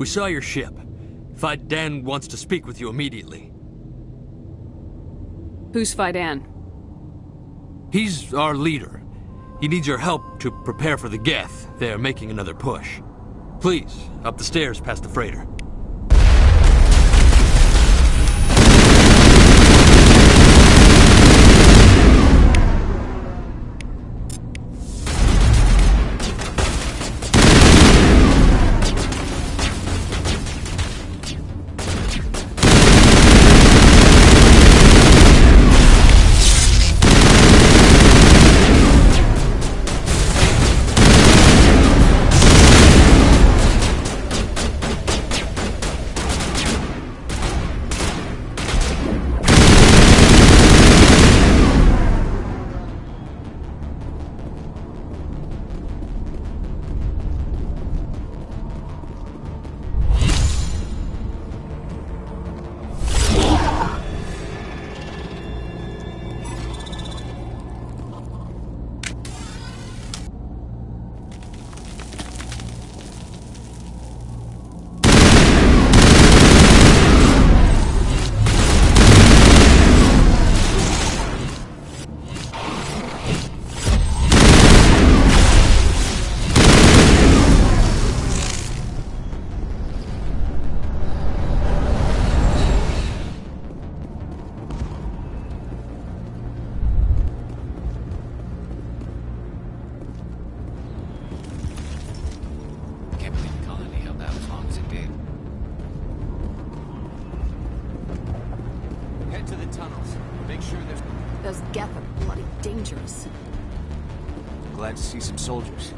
We saw your ship. Faidan wants to speak with you immediately. Who's Faidan? He's our leader. He needs your help to prepare for the Geth. They're making another push. Please, up the stairs past the freighter. Those Geth are bloody dangerous. Glad to see some soldiers.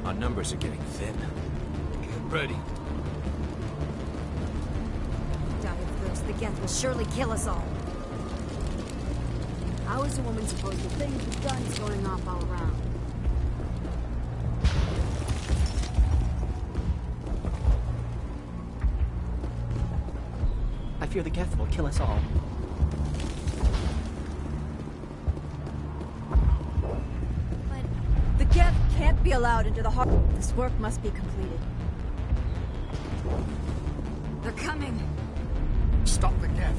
Our numbers are getting thin. Get ready. Doubt if those the Geth will surely kill us all. How is a woman supposed to think with guns going off all around? I fear the Geth will kill us all. But the Geth can't be allowed into the heart. This work must be completed. They're coming. Stop the Geth.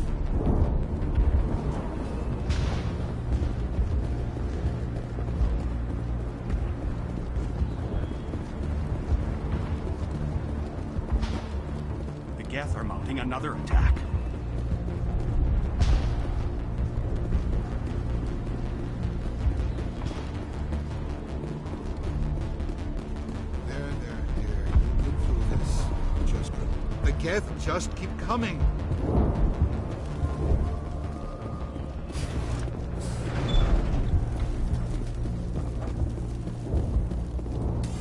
The Geth are mounting another attack. The Geth just keep coming.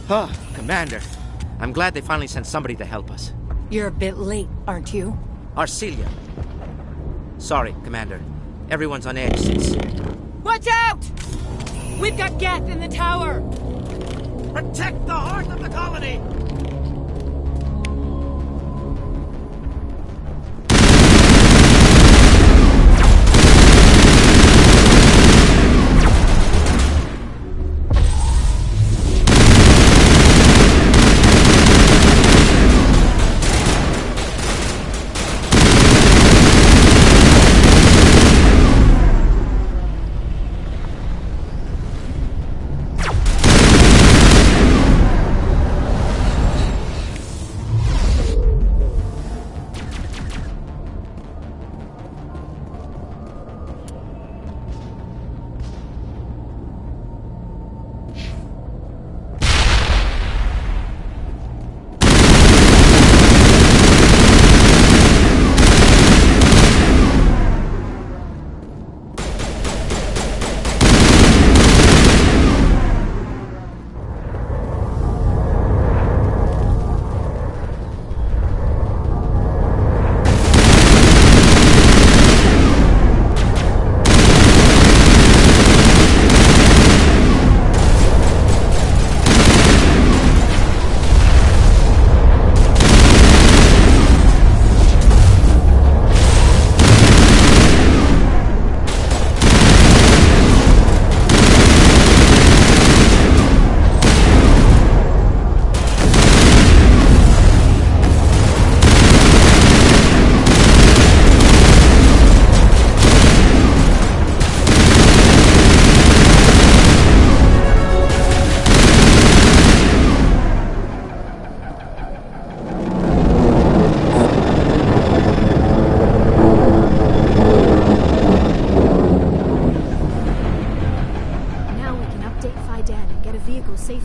Huh, Commander. I'm glad they finally sent somebody to help us. You're a bit late, aren't you? Arcelia. Sorry, Commander. Everyone's on edge since... Watch out! We've got Geth in the tower! Protect the heart of the colony!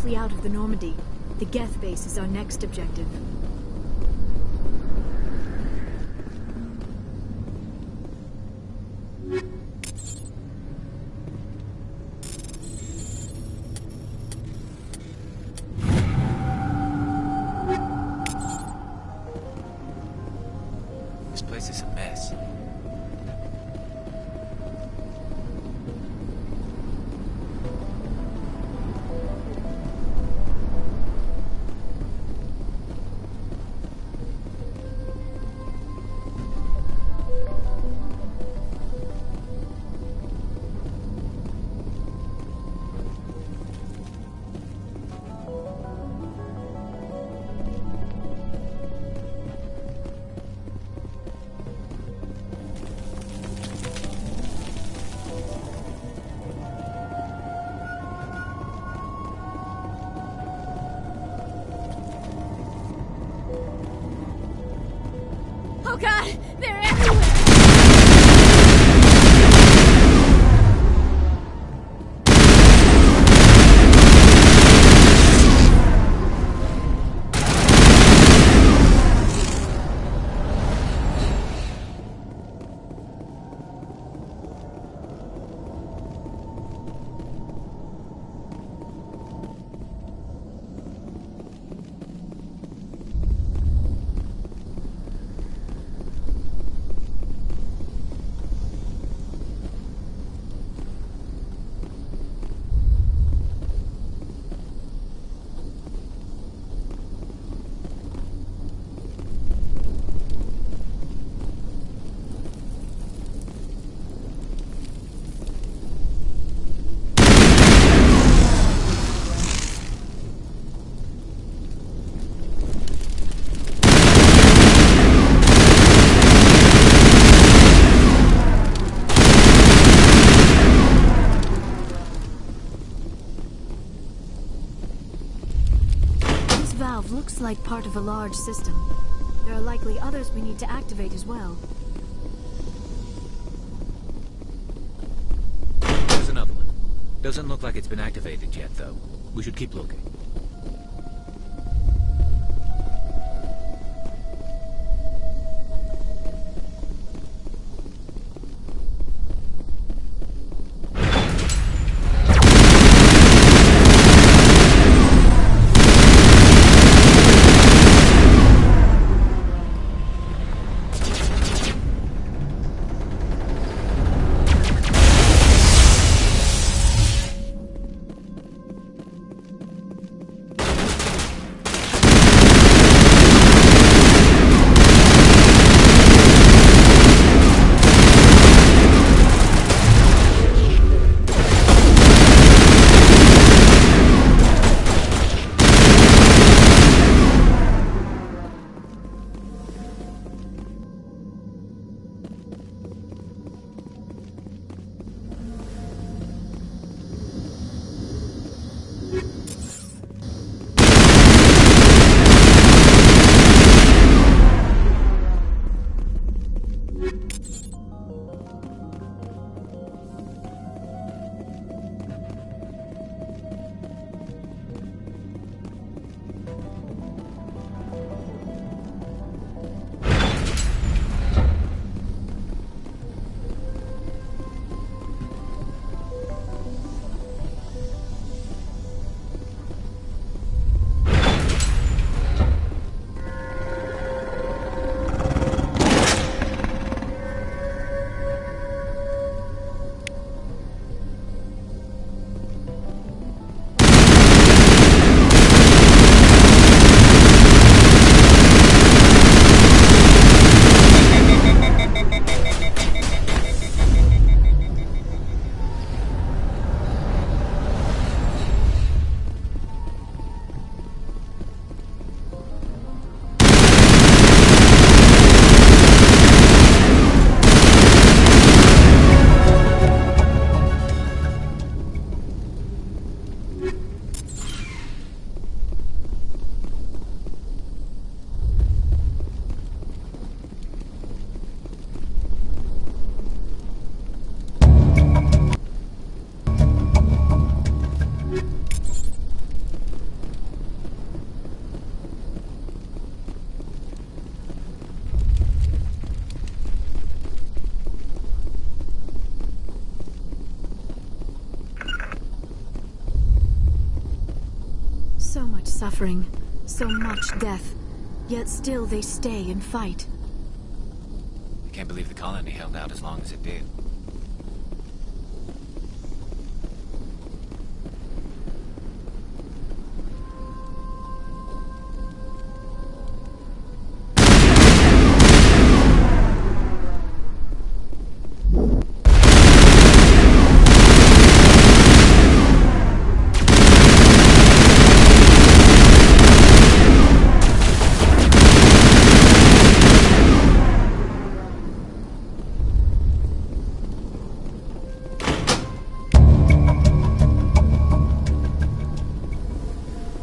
safely out of the Normandy. The Geth base is our next objective. This place is a mess. Oh god! They're everywhere! This valve looks like part of a large system. There are likely others we need to activate as well. There's another one. Doesn't look like it's been activated yet, though. We should keep looking. suffering, so much death, yet still they stay and fight. I can't believe the colony held out as long as it did.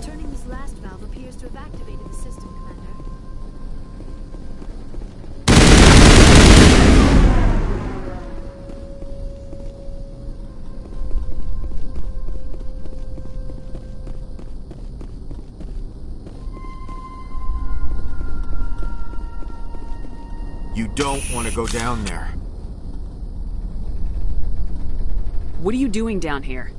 Turning this last valve appears to have activated the system, Commander. You don't want to go down there. What are you doing down here?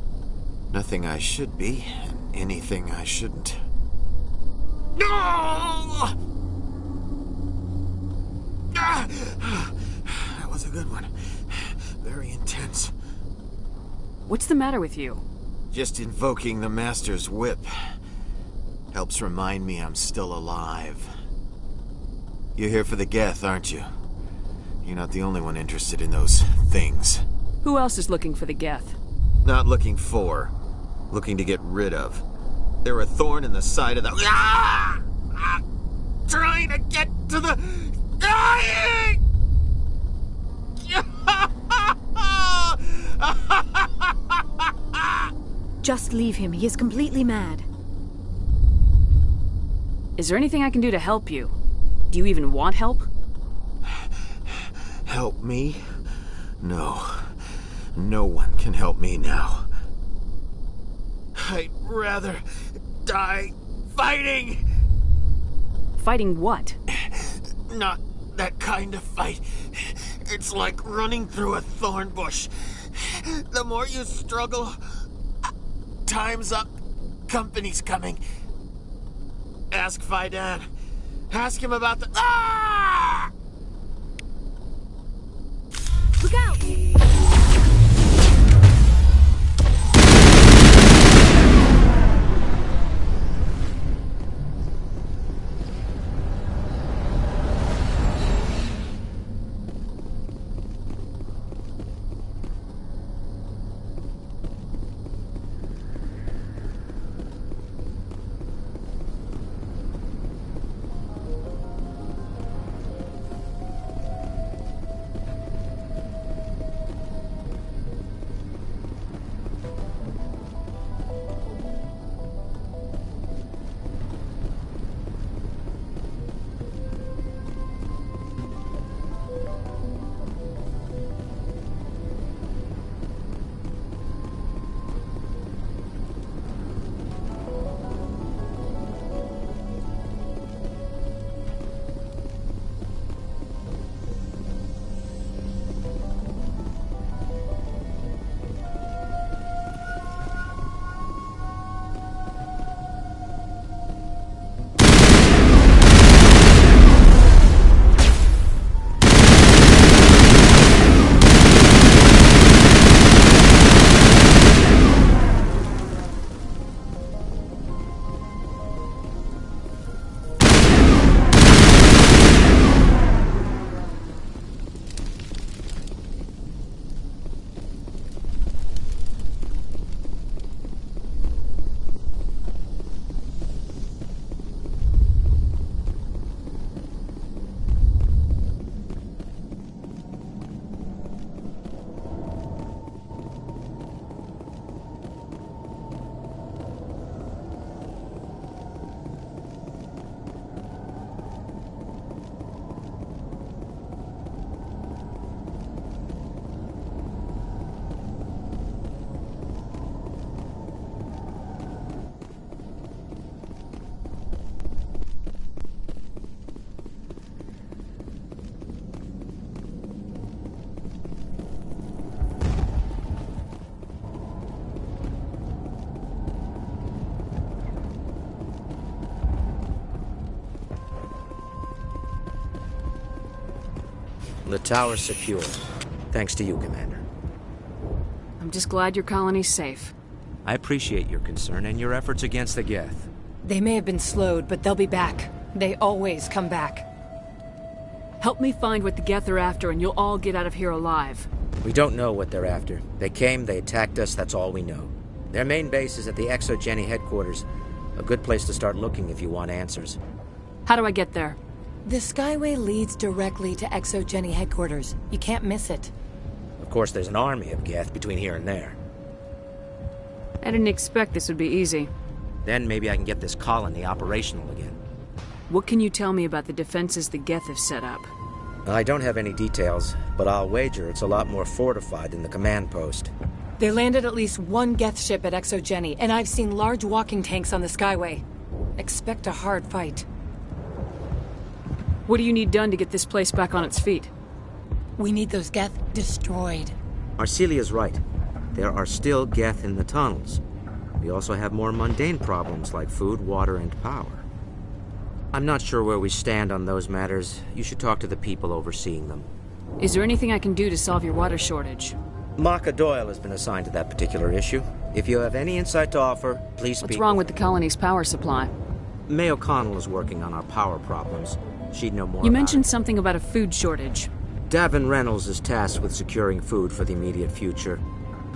Nothing I should be, and anything I shouldn't. No! That was a good one. Very intense. What's the matter with you? Just invoking the Master's whip helps remind me I'm still alive. You're here for the Geth, aren't you? You're not the only one interested in those things. Who else is looking for the Geth? Not looking for. Looking to get rid of. They're a thorn in the side of the... Ah! Ah! Trying to get to the... Just leave him. He is completely mad. Is there anything I can do to help you? Do you even want help? Help me? No. No one can help me now. I'd rather die fighting! Fighting what? Not that kind of fight. It's like running through a thorn bush. The more you struggle, time's up. Company's coming. Ask Faidan. Ask him about the... Ah! Look out! The tower's secure. Thanks to you, Commander. I'm just glad your colony's safe. I appreciate your concern and your efforts against the Geth. They may have been slowed, but they'll be back. They always come back. Help me find what the Geth are after, and you'll all get out of here alive. We don't know what they're after. They came, they attacked us, that's all we know. Their main base is at the ExoGeni headquarters. A good place to start looking if you want answers. How do I get there? The Skyway leads directly to ExoGeni headquarters. You can't miss it. Of course, there's an army of Geth between here and there. I didn't expect this would be easy. Then maybe I can get this colony operational again. What can you tell me about the defenses the Geth have set up? I don't have any details, but I'll wager it's a lot more fortified than the command post. They landed at least one Geth ship at ExoGeni, and I've seen large walking tanks on the Skyway. Expect a hard fight. What do you need done to get this place back on its feet? We need those Geth destroyed. Arcelia's right. There are still Geth in the tunnels. We also have more mundane problems like food, water, and power. I'm not sure where we stand on those matters. You should talk to the people overseeing them. Is there anything I can do to solve your water shortage? Maka Doyle has been assigned to that particular issue. If you have any insight to offer, please speak. What's wrong with the colony's power supply? May O'Connell is working on our power problems. She'd know more. You mentioned something about a food shortage. Davin Reynolds is tasked with securing food for the immediate future.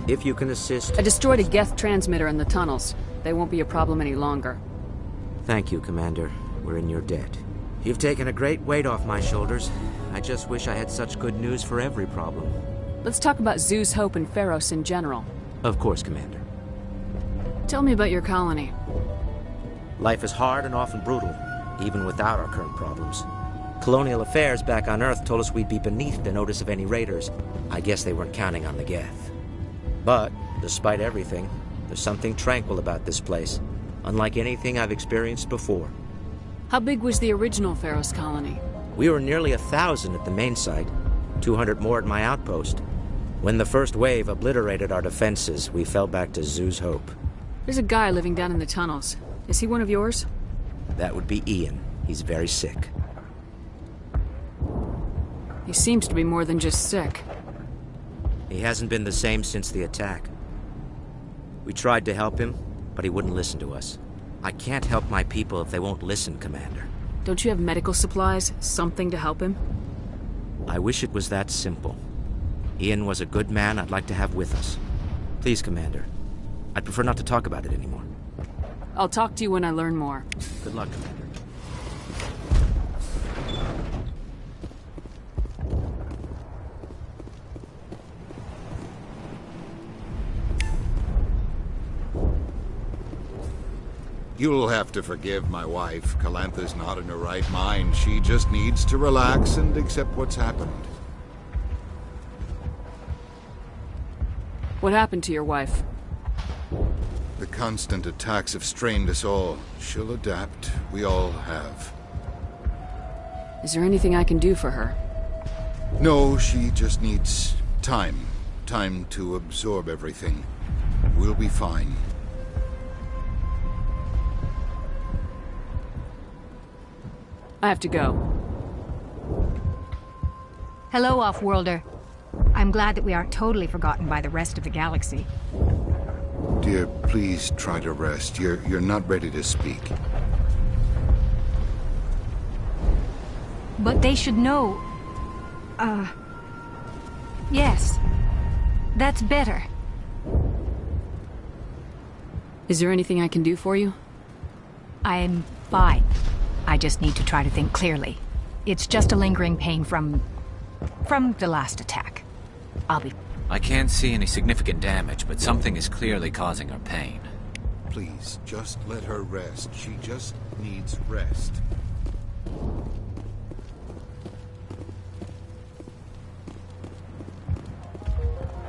If you can assist... I destroyed a Geth transmitter in the tunnels. They won't be a problem any longer. Thank you, Commander. We're in your debt. You've taken a great weight off my shoulders. I just wish I had such good news for every problem. Let's talk about Zeus, Hope, and Pharos in general. Of course, Commander. Tell me about your colony. Life is hard and often brutal, even without our current problems. Colonial Affairs back on Earth told us we'd be beneath the notice of any raiders. I guess they weren't counting on the Geth. But, despite everything, there's something tranquil about this place, unlike anything I've experienced before. How big was the original Pharos colony? We were nearly 1,000 at the main site, 200 more at my outpost. When the first wave obliterated our defenses, we fell back to Zeus Hope. There's a guy living down in the tunnels. Is he one of yours? That would be Ian. He's very sick. He seems to be more than just sick. He hasn't been the same since the attack. We tried to help him, but he wouldn't listen to us. I can't help my people if they won't listen, Commander. Don't you have medical supplies? Something to help him? I wish it was that simple. Ian was a good man I'd like to have with us. Please, Commander. I'd prefer not to talk about it anymore. I'll talk to you when I learn more. Good luck, Commander. You'll have to forgive my wife. Calantha's not in her right mind. She just needs to relax and accept what's happened. What happened to your wife? The constant attacks have strained us all. She'll adapt. We all have. Is there anything I can do for her? No, she just needs time. Time to absorb everything. We'll be fine. I have to go. Hello, Offworlder. I'm glad that we aren't totally forgotten by the rest of the galaxy. Dear, please try to rest. You're not ready to speak. But they should know... Yes. That's better. Is there anything I can do for you? I'm fine. I just need to try to think clearly. It's just a lingering pain from the last attack. I'll be... I can't see any significant damage, but something is clearly causing her pain. Please, just let her rest. She just needs rest.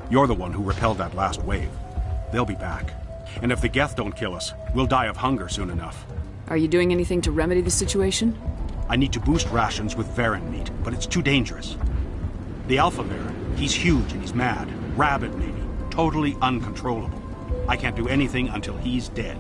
You're the one who repelled that last wave. They'll be back. And if the Geth don't kill us, we'll die of hunger soon enough. Are you doing anything to remedy the situation? I need to boost rations with Varen meat, but it's too dangerous. The Alpha Varen, he's huge and he's mad. Rabid, maybe. Totally uncontrollable. I can't do anything until he's dead.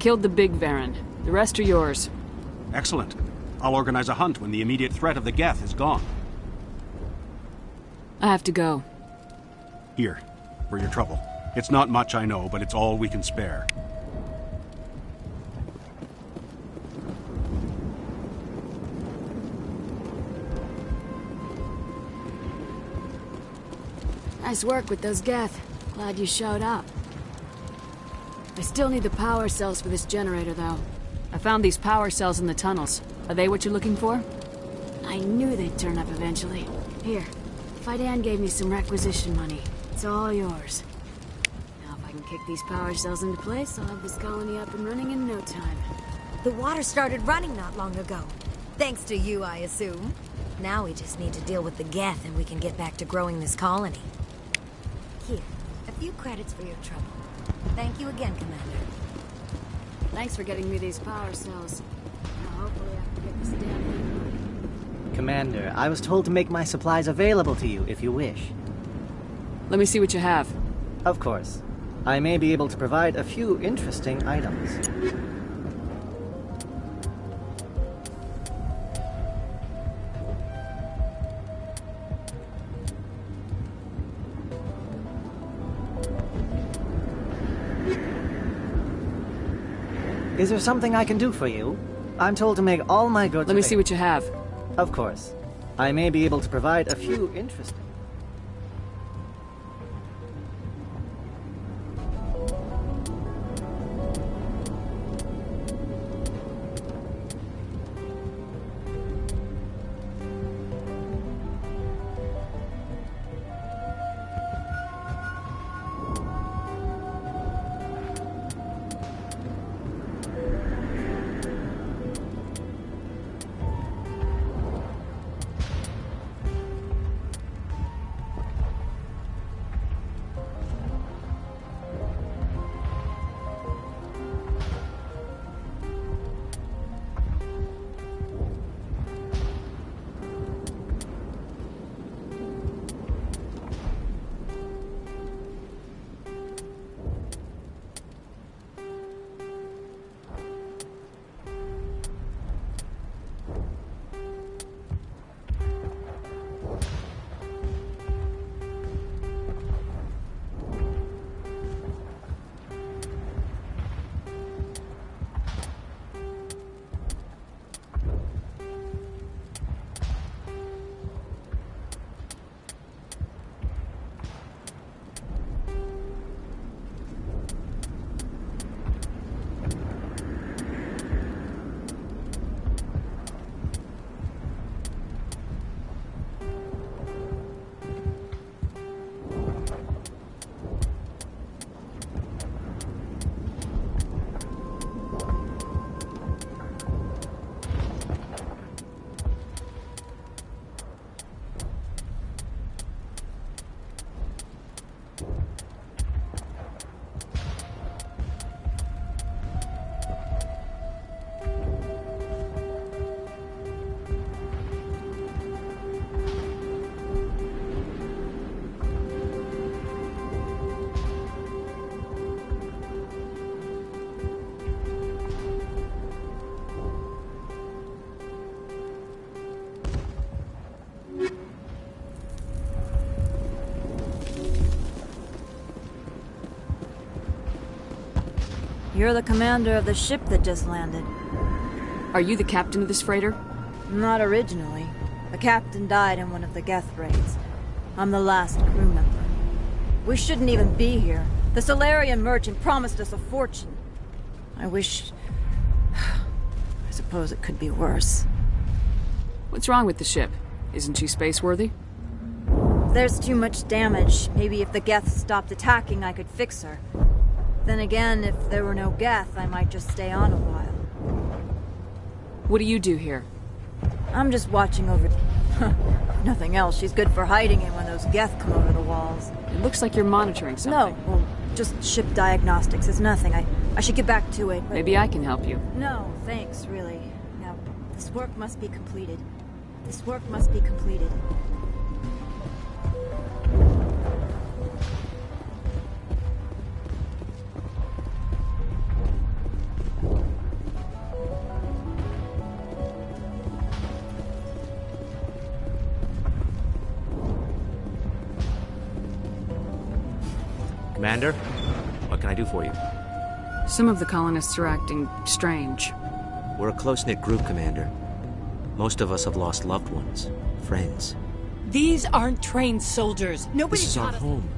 killed the big Varen. The rest are yours. Excellent. I'll organize a hunt when the immediate threat of the Geth is gone. I have to go. Here, for your trouble. It's not much, I know, but it's all we can spare. Nice work with those Geth. Glad you showed up. I still need the power cells for this generator, though. I found these power cells in the tunnels. Are they what you're looking for? I knew they'd turn up eventually. Here, Fidan gave me some requisition money. It's all yours. Now if I can kick these power cells into place, I'll have this colony up and running in no time. The water started running not long ago. Thanks to you, I assume. Now we just need to deal with the Geth and we can get back to growing this colony. Here, a few credits for your trouble. Thank you again, Commander. Thanks for getting me these power cells. Now hopefully I can get this damn thing running. Commander, I was told to make my supplies available to you if you wish. Let me see what you have. Of course. I may be able to provide a few interesting items. Is there something I can do for you? I'm told to make all my goods. Let me see what you have. Of course. I may be able to provide a few interesting. You're the commander of the ship that just landed. Are you the captain of this freighter? Not originally. The captain died in one of the Geth raids. I'm the last crew member. We shouldn't even be here. The Solarian merchant promised us a fortune. I wish... I suppose it could be worse. What's wrong with the ship? Isn't she space-worthy? There's too much damage. Maybe if the Geth stopped attacking, I could fix her. Then again, if there were no Geth, I might just stay on a while. What do you do here? I'm just watching over... Nothing else. She's good for hiding in when those Geth come over the walls. It looks like you're monitoring something. No, well, just ship diagnostics. It's nothing. I should get back to it, but... Maybe I can help you. No, thanks, really. Now, this work must be completed. This work must be completed. Commander, what can I do for you? Some of the colonists are acting strange. We're a close-knit group, Commander. Most of us have lost loved ones, friends. These aren't trained soldiers. Nobody This is our home.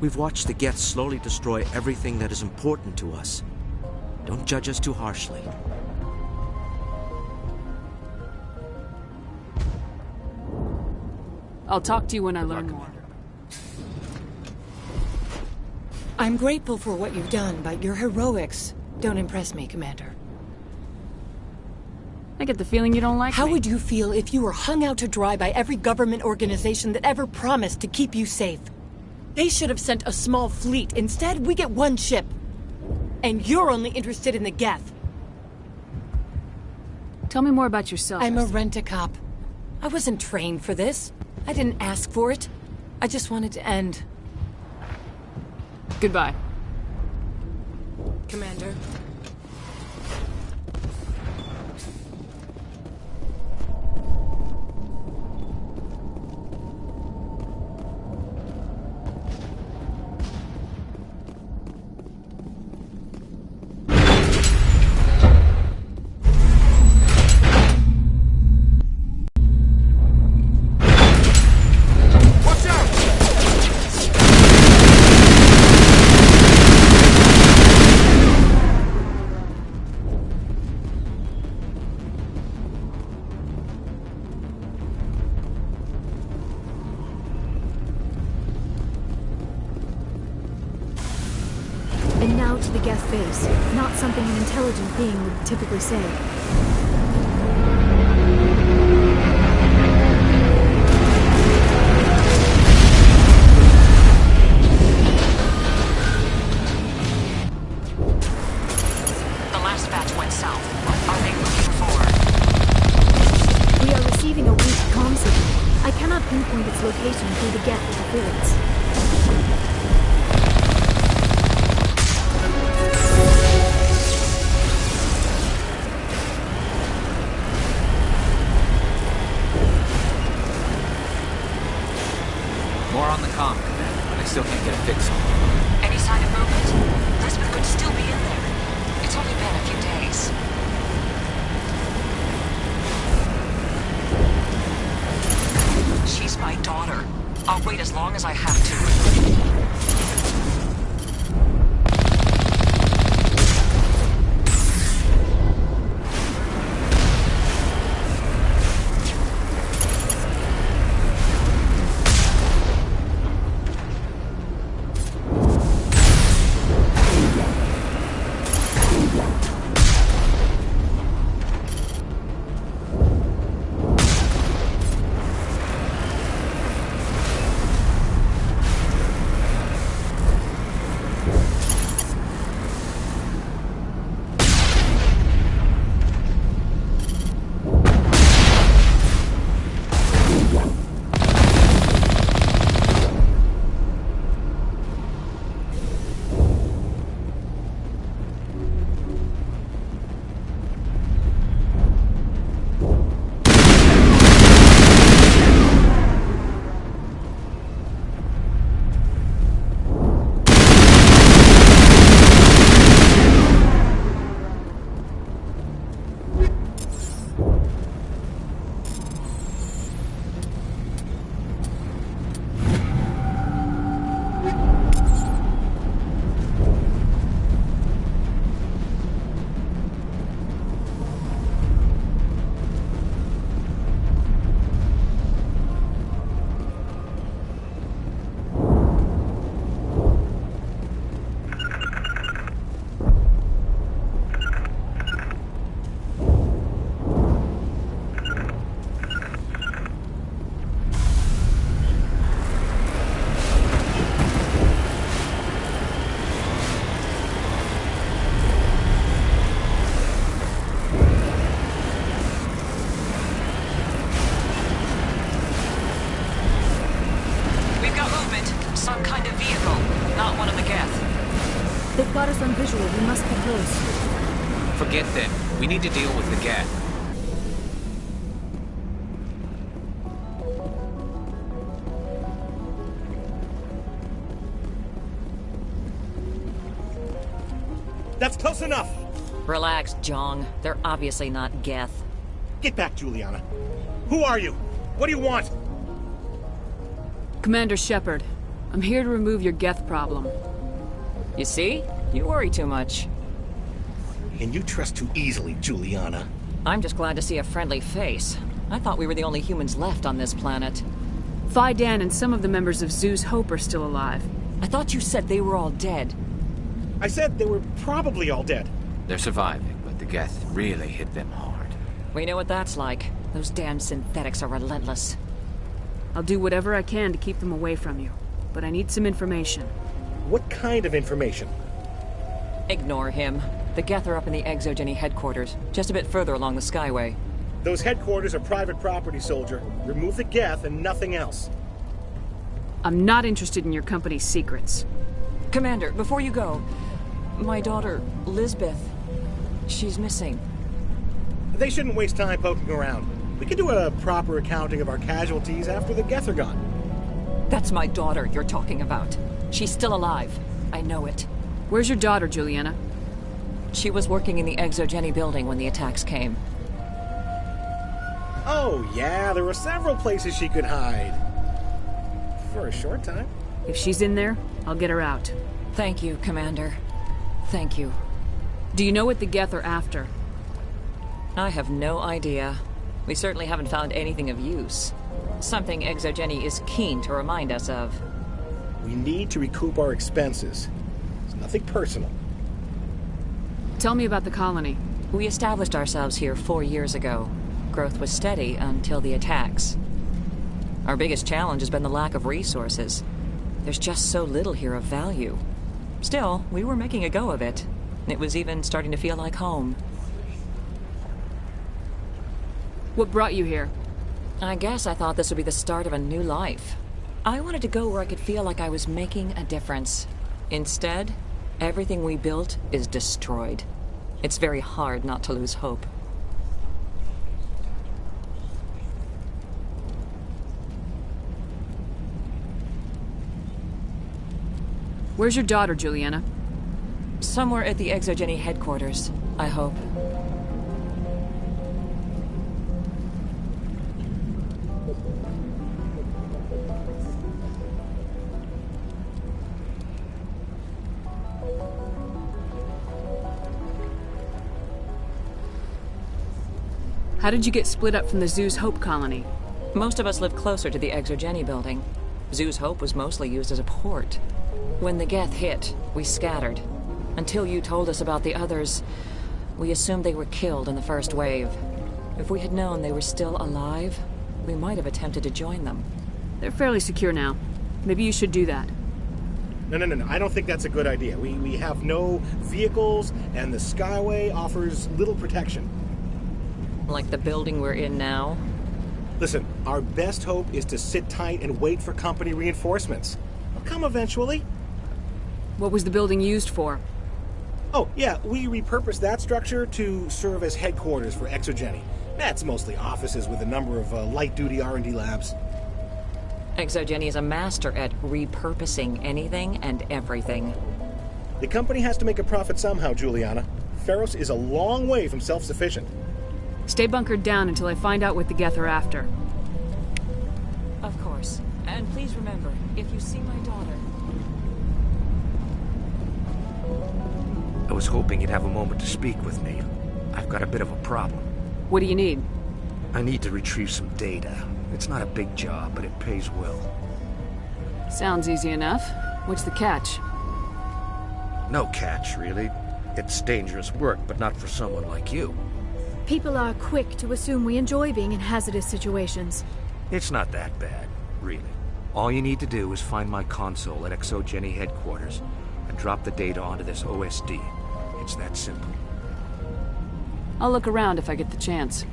We've watched the Geth slowly destroy everything that is important to us. Don't judge us too harshly. I'll talk to you when I learn more. I'm grateful for what you've done, but your heroics don't impress me, Commander. I get the feeling you don't like How me. would you feel if you were hung out to dry by every government organization that ever promised to keep you safe? They should have sent a small fleet. Instead, we get one ship. And you're only interested in the Geth. Tell me more about yourself. I'm a rent-a-cop. I wasn't trained for this. I didn't ask for it. I just wanted to end. Goodbye. Commander. And now to the Geth base. Not something an intelligent being would typically say. The last batch went south. What are they looking for? We are receiving a weak comm signal. I cannot pinpoint its location through the Geth interference. More on the comm, Commander, but I still can't get a fix on it. Any sign of movement? Lisbeth could still be in there. It's only been a few days. She's my daughter. I'll wait as long as I have to. Some kind of vehicle, not one of the Geth. They've got us on visual. We must be close. Forget them. We need to deal with the Geth. That's close enough! Relax, Jong. They're obviously not Geth. Get back, Juliana. Who are you? What do you want? Commander Shepard, I'm here to remove your Geth problem. You see? You worry too much. And you trust too easily, Juliana. I'm just glad to see a friendly face. I thought we were the only humans left on this planet. Phi Dan and some of the members of Zhu's Hope are still alive. I thought you said they were all dead. I said they were probably all dead. They're surviving, but the Geth really hit them hard. We know what that's like. Those damn synthetics are relentless. I'll do whatever I can to keep them away from you, but I need some information. What kind of information? Ignore him. The Geth are up in the Exogeny headquarters, just a bit further along the Skyway. Those headquarters are private property, soldier. Remove the Geth and nothing else. I'm not interested in your company's secrets. Commander, before you go, my daughter, Lisbeth, she's missing. They shouldn't waste time poking around. We can do a proper accounting of our casualties after the Geth are gone. That's my daughter you're talking about. She's still alive. I know it. Where's your daughter, Juliana? She was working in the Exogeny building when the attacks came. Oh, yeah, there were several places she could hide. For a short time. If she's in there, I'll get her out. Thank you, Commander. Thank you. Do you know what the Geth are after? I have no idea. We certainly haven't found anything of use. Something Exogeny is keen to remind us of. We need to recoup our expenses. It's nothing personal. Tell me about the colony. We established ourselves here 4 years ago. Growth was steady until the attacks. Our biggest challenge has been the lack of resources. There's just so little here of value. Still, we were making a go of it. It was even starting to feel like home. What brought you here? I guess I thought this would be the start of a new life. I wanted to go where I could feel like I was making a difference. Instead, everything we built is destroyed. It's very hard not to lose hope. Where's your daughter, Juliana? Somewhere at the Exogeny headquarters, I hope. How did you get split up from the Zhu's Hope colony? Most of us lived closer to the Exogeny building. Zhu's Hope was mostly used as a port. When the Geth hit, we scattered. Until you told us about the others, we assumed they were killed in the first wave. If we had known they were still alive, we might have attempted to join them. They're fairly secure now. Maybe you should do that. No. I don't think that's a good idea. We have no vehicles, and the Skyway offers little protection. Like the building we're in now? Listen, our best hope is to sit tight and wait for company reinforcements. They'll come eventually. What was the building used for? Oh, yeah, we repurposed that structure to serve as headquarters for Exogeny. That's mostly offices with a number of light-duty R&D labs. Exogeny is a master at repurposing anything and everything. The company has to make a profit somehow, Juliana. Feros is a long way from self-sufficient. Stay bunkered down until I find out what the Geth are after. Of course. And please remember, if you see my daughter... I was hoping you'd have a moment to speak with me. I've got a bit of a problem. What do you need? I need to retrieve some data. It's not a big job, but it pays well. Sounds easy enough. What's the catch? No catch, really. It's dangerous work, but not for someone like you. People are quick to assume we enjoy being in hazardous situations. It's not that bad, really. All you need to do is find my console at Exogeny headquarters and drop the data onto this OSD. It's that simple. I'll look around if I get the chance.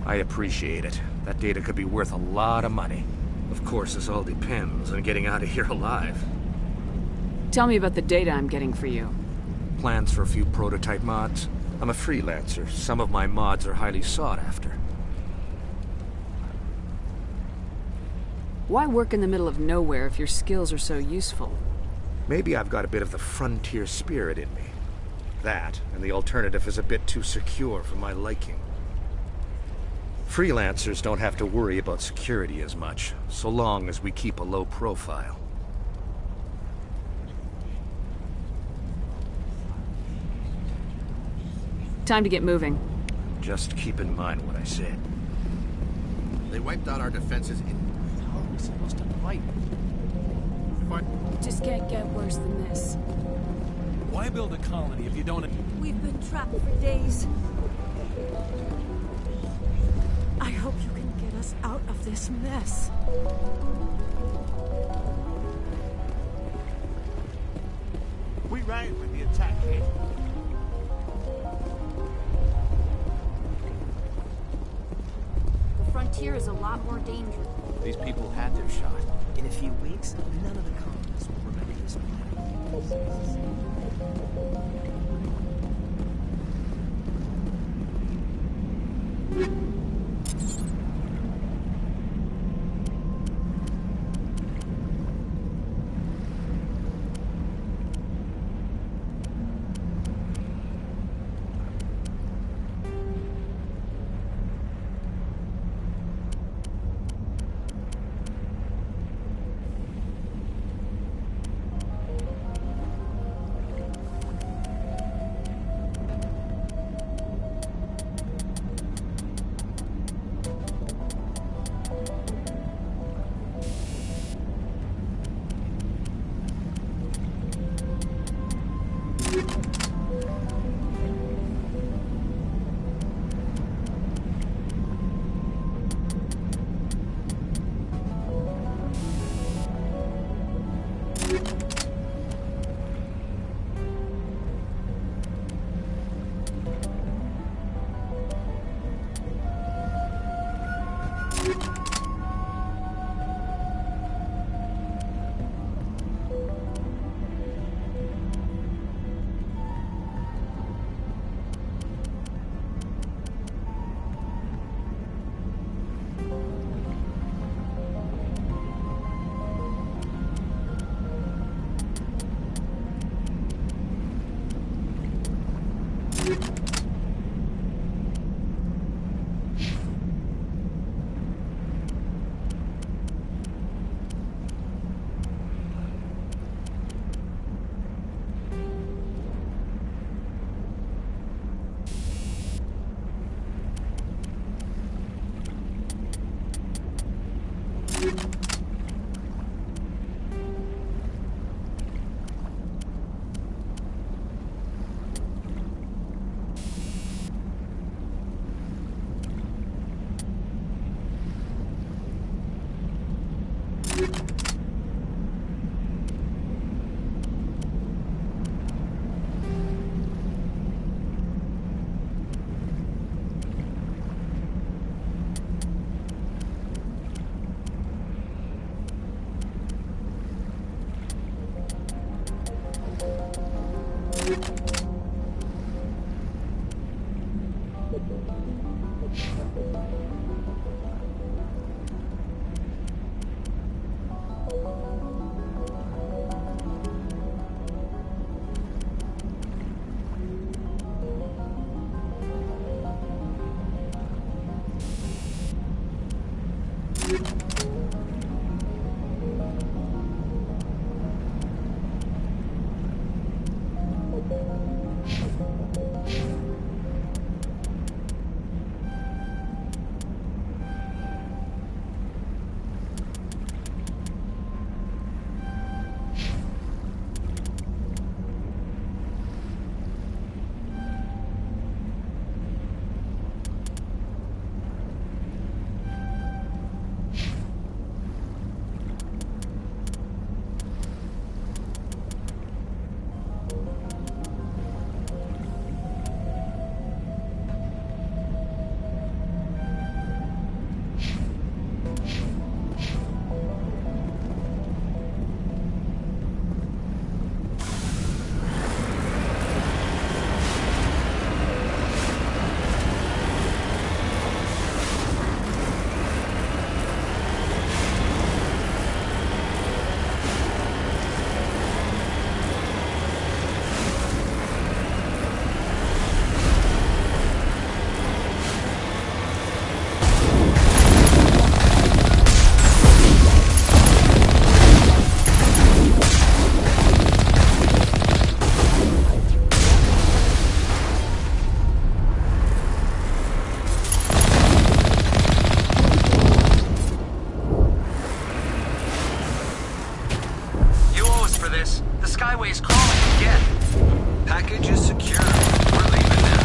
I appreciate it. That data could be worth a lot of money. Of course, this all depends on getting out of here alive. Tell me about the data I'm getting for you. Plans for a few prototype mods? I'm a freelancer. Some of my mods are highly sought after. Why work in the middle of nowhere if your skills are so useful? Maybe I've got a bit of the frontier spirit in me. That, and the alternative is a bit too secure for my liking. Freelancers don't have to worry about security as much, so long as we keep a low profile. Time to get moving. Just keep in mind what I said. They wiped out our defenses in... How are we supposed to fight? It just can't get worse than this. Why build a colony if you don't... We've been trapped for days. I hope you can get us out of this mess. We ran when the attack hit. The frontier is a lot more dangerous. These people had their shot. In a few weeks, none of the colonists will remember this this. The Skyway is crawling again. Package is secure. We're leaving now.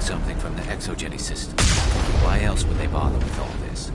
Something from the exogeny system. Why else would they bother with all this?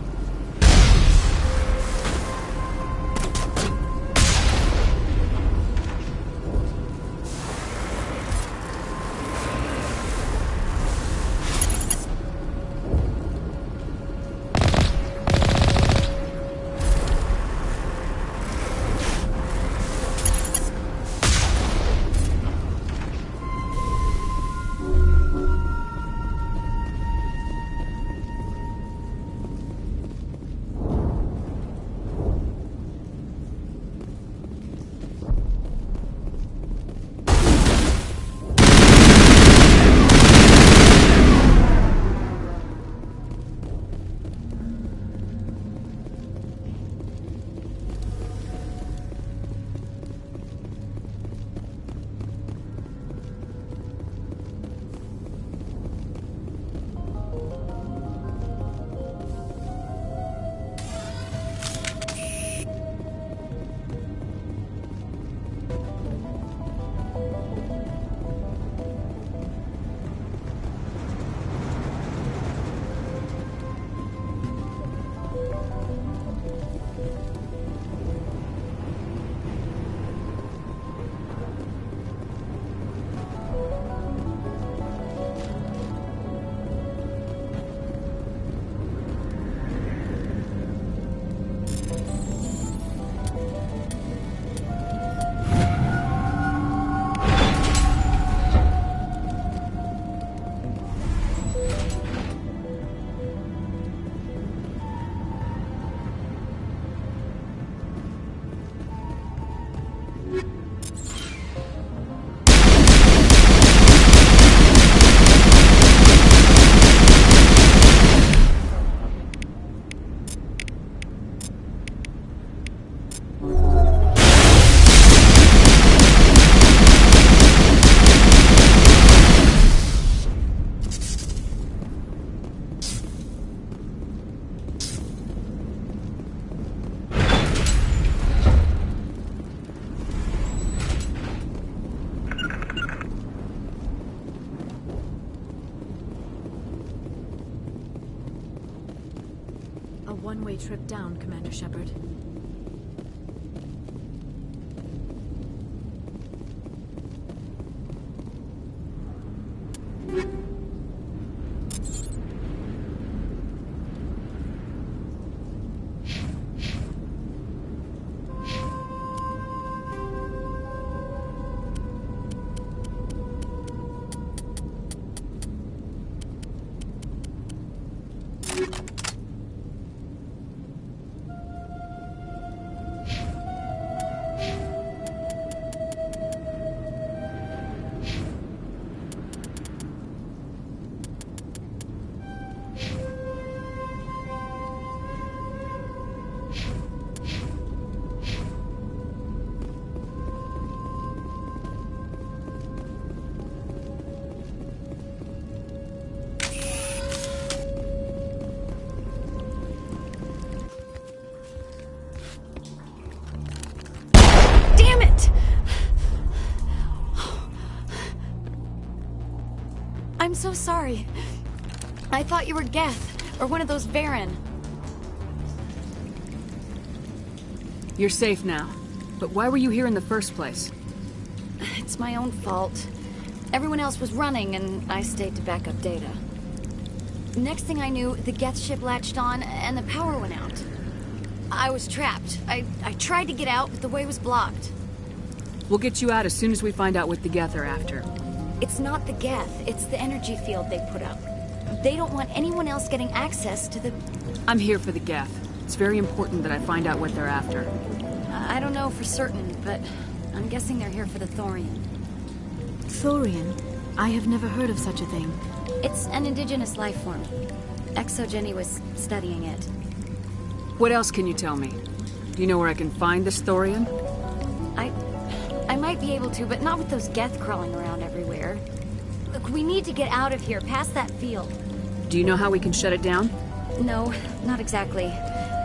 trip down, Commander Shepard. I'm so sorry. I thought you were Geth, or one of those Varen. You're safe now. But why were you here in the first place? It's my own fault. Everyone else was running, and I stayed to back up data. Next thing I knew, the Geth ship latched on, and the power went out. I was trapped. I tried to get out, but the way was blocked. We'll get you out as soon as we find out what the Geth are after. It's not the Geth, it's the energy field they put up. They don't want anyone else getting access to the... I'm here for the Geth. It's very important that I find out what they're after. I don't know for certain, but I'm guessing they're here for the Thorian. Thorian? I have never heard of such a thing. It's an indigenous life form. ExoGeni was studying it. What else can you tell me? Do you know where I can find this Thorian? I might be able to, but not with those Geth crawling around everywhere. Look, we need to get out of here, past that field. Do you know how we can shut it down? No, not exactly.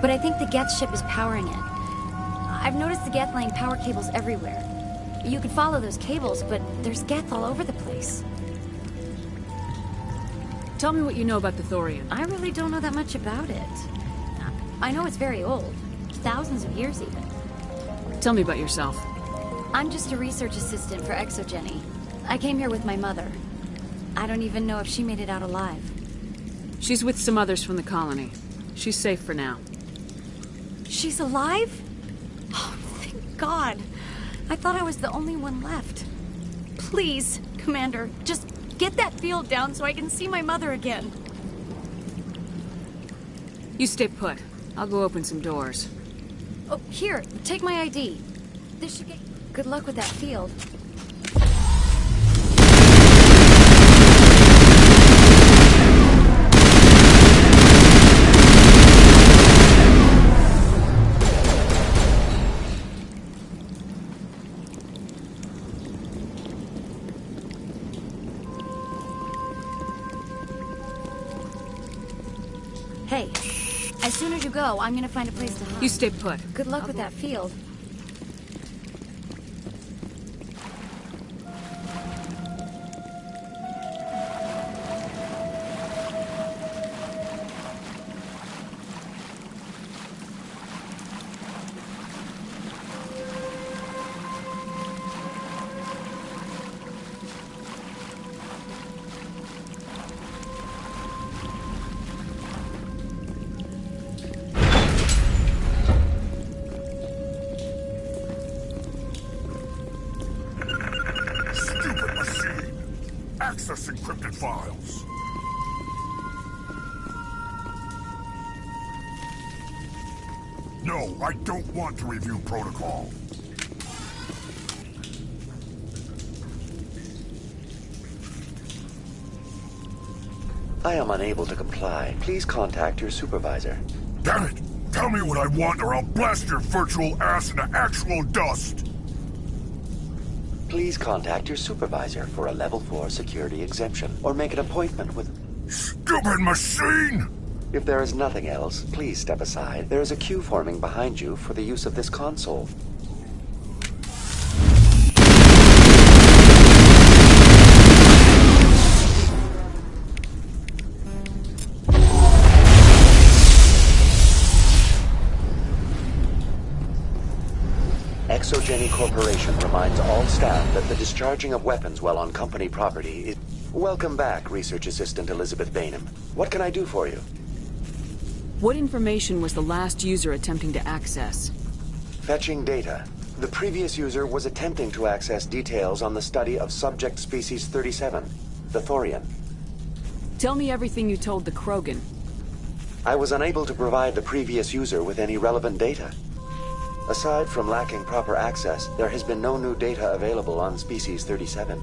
But I think the Geth ship is powering it. I've noticed the Geth laying power cables everywhere. You could follow those cables, but there's Geth all over the place. Tell me what you know about the Thorian. I really don't know that much about it. I know it's very old. Thousands of years, even. Tell me about yourself. I'm just a research assistant for ExoGeni. I came here with my mother. I don't even know if she made it out alive. She's with some others from the colony. She's safe for now. She's alive? Oh, thank God. I thought I was the only one left. Please, Commander, just get that field down so I can see my mother again. You stay put. I'll go open some doors. Oh, here, take my ID. This should get... Good luck with that field. Hey, as soon as you go, I'm gonna find a place to hide. You stay put. Good luck with that field. Access encrypted files. No, I don't want to review protocol. I am unable to comply. Please contact your supervisor. Damn it! Tell me what I want or I'll blast your virtual ass into actual dust! Please contact your supervisor for a Level 4 security exemption, or make an appointment with... Stupid machine! If there is nothing else, please step aside. There is a queue forming behind you for the use of this console. Exogeny Corporation reminds all staff that the discharging of weapons while on company property is... Welcome back, Research Assistant Elizabeth Bainham. What can I do for you? What information was the last user attempting to access? Fetching data. The previous user was attempting to access details on the study of subject species 37, the Thorian. Tell me everything you told the Krogan. I was unable to provide the previous user with any relevant data. Aside from lacking proper access, there has been no new data available on Species 37.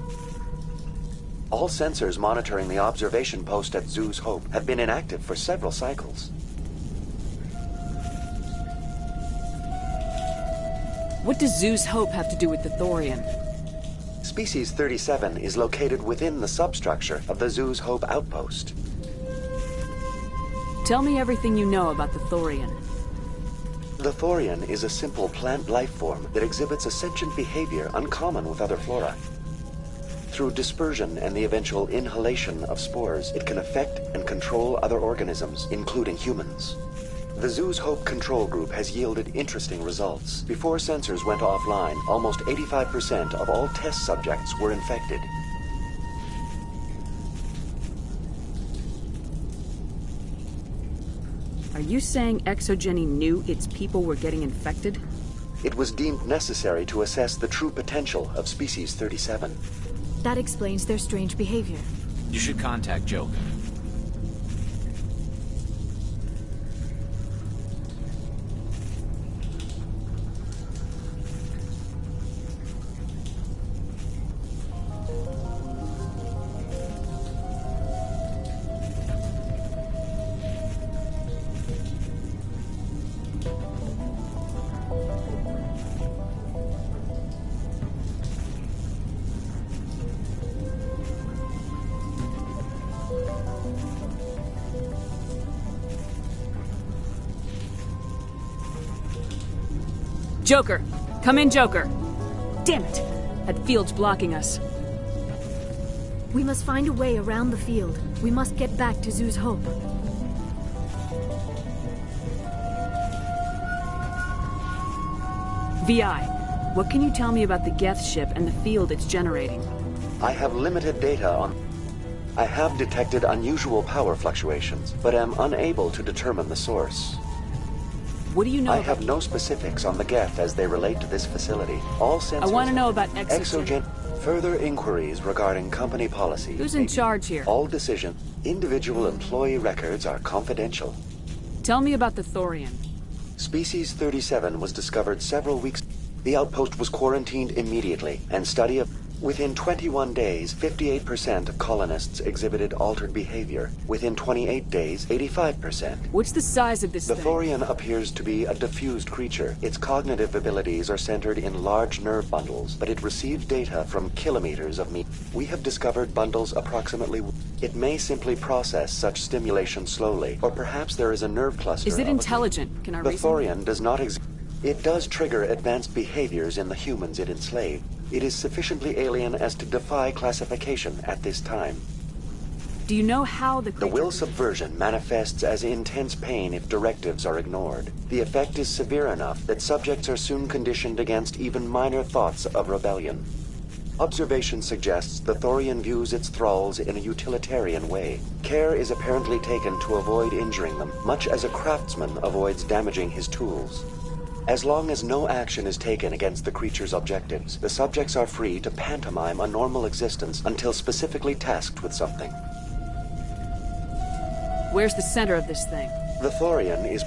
All sensors monitoring the observation post at Zhu's Hope have been inactive for several cycles. What does Zhu's Hope have to do with the Thorian? Species 37 is located within the substructure of the Zhu's Hope outpost. Tell me everything you know about the Thorian. The Thorian is a simple plant life form that exhibits a sentient behavior uncommon with other flora. Through dispersion and the eventual inhalation of spores, it can affect and control other organisms, including humans. The Zhu's Hope control group has yielded interesting results. Before sensors went offline, almost 85% of all test subjects were infected. Are you saying Exogeny knew its people were getting infected? It was deemed necessary to assess the true potential of Species 37. That explains their strange behavior. You should contact Joker. Joker! Come in, Joker! Damn it! That field's blocking us. We must find a way around the field. We must get back to Zhu's Hope. VI, what can you tell me about the Geth ship and the field it's generating? I have limited data on... I have detected unusual power fluctuations, but am unable to determine the source. What do you know? I have no specifics on the Geth as they relate to this facility. All sensors... I want to know about Exogen. Further inquiries regarding company policy... Who's in charge here? All decision. Individual employee records are confidential. Tell me about the Thorian. Species 37 was discovered several weeks... The outpost was quarantined immediately, and study of... Within 21 days, 58% of colonists exhibited altered behavior. Within 28 days, 85%. What's the size of this thing? The Thorian appears to be a diffused creature. Its cognitive abilities are centered in large nerve bundles, but it receives data from kilometers of meat. We have discovered bundles approximately... It may simply process such stimulation slowly, or perhaps there is a nerve cluster... Is it intelligent? Can I reason? The Thorian does not It does trigger advanced behaviors in the humans it enslaved. It is sufficiently alien as to defy classification at this time. Do you know how the creature... The will subversion manifests as intense pain if directives are ignored. The effect is severe enough that subjects are soon conditioned against even minor thoughts of rebellion. Observation suggests the Thorian views its thralls in a utilitarian way. Care is apparently taken to avoid injuring them, much as a craftsman avoids damaging his tools. As long as no action is taken against the creature's objectives, the subjects are free to pantomime a normal existence until specifically tasked with something. Where's the center of this thing? The Thorian is...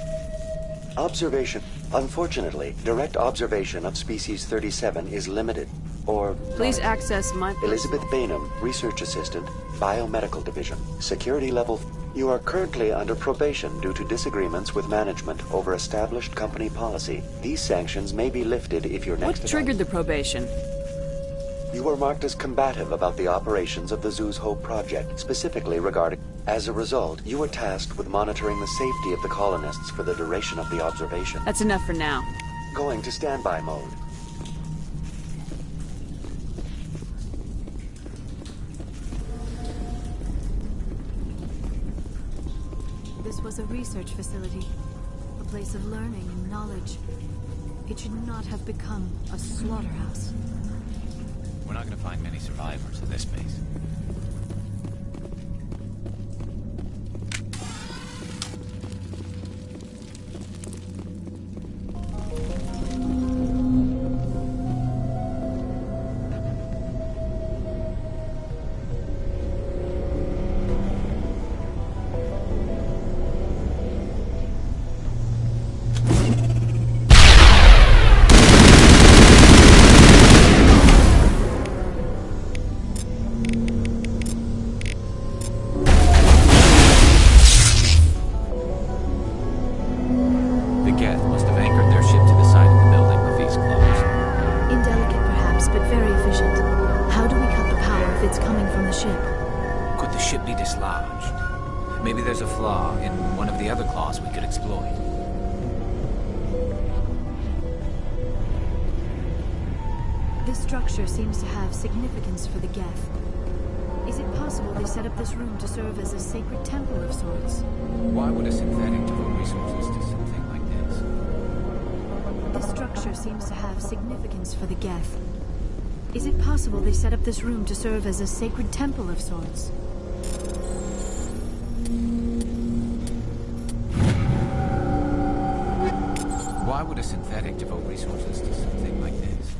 Observation. Unfortunately, direct observation of Species 37 is limited. Or... Please access my... Elizabeth Bainham, Research Assistant, Biomedical Division. Security level... You are currently under probation due to disagreements with management over established company policy. These sanctions may be lifted if your next... What triggered the probation? You were marked as combative about the operations of the Zhu's Hope project, specifically regarding... As a result, you were tasked with monitoring the safety of the colonists for the duration of the observation. That's enough for now. Going to standby mode. This was a research facility, a place of learning and knowledge. It should not have become a slaughterhouse. We're not gonna find many survivors at this base. Maybe there's a flaw in one of the other claws we could exploit. This structure seems to have significance for the Geth. Is it possible they set up this room to serve as a sacred temple of sorts? Why would a synthetic devote resources to something like this? This structure seems to have significance for the Geth. Is it possible they set up this room to serve as a sacred temple of sorts? Why would a synthetic devote resources to something like this?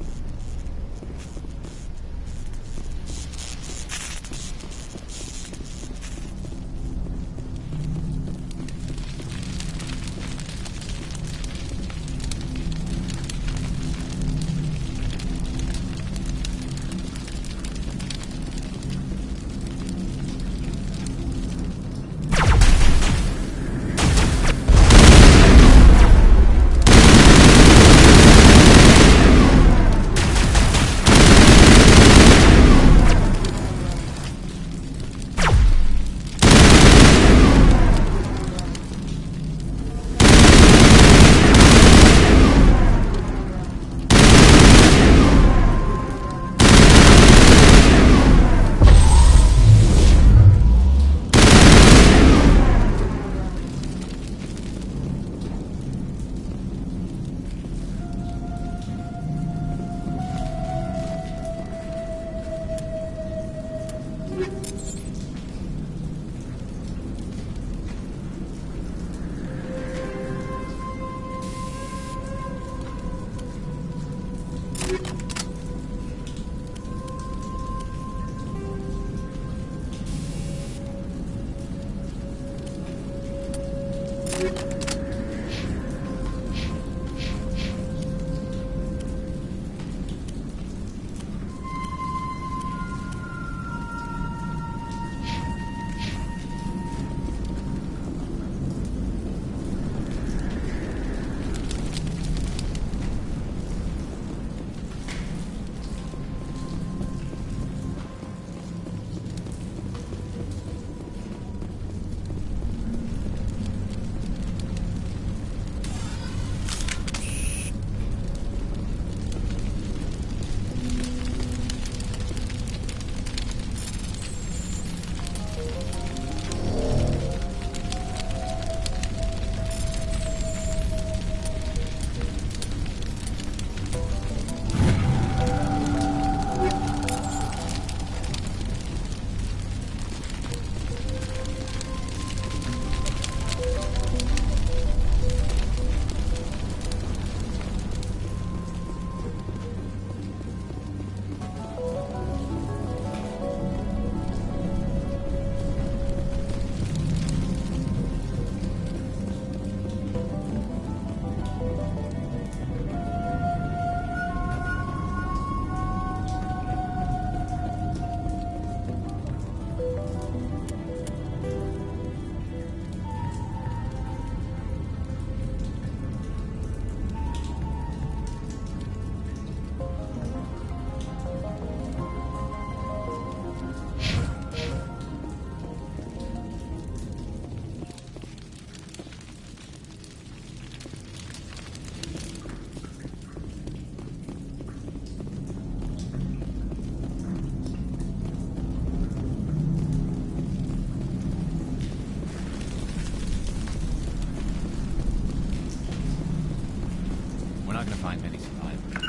not gonna find many survivors.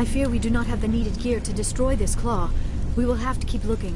I fear we do not have the needed gear to destroy this claw. We will have to keep looking.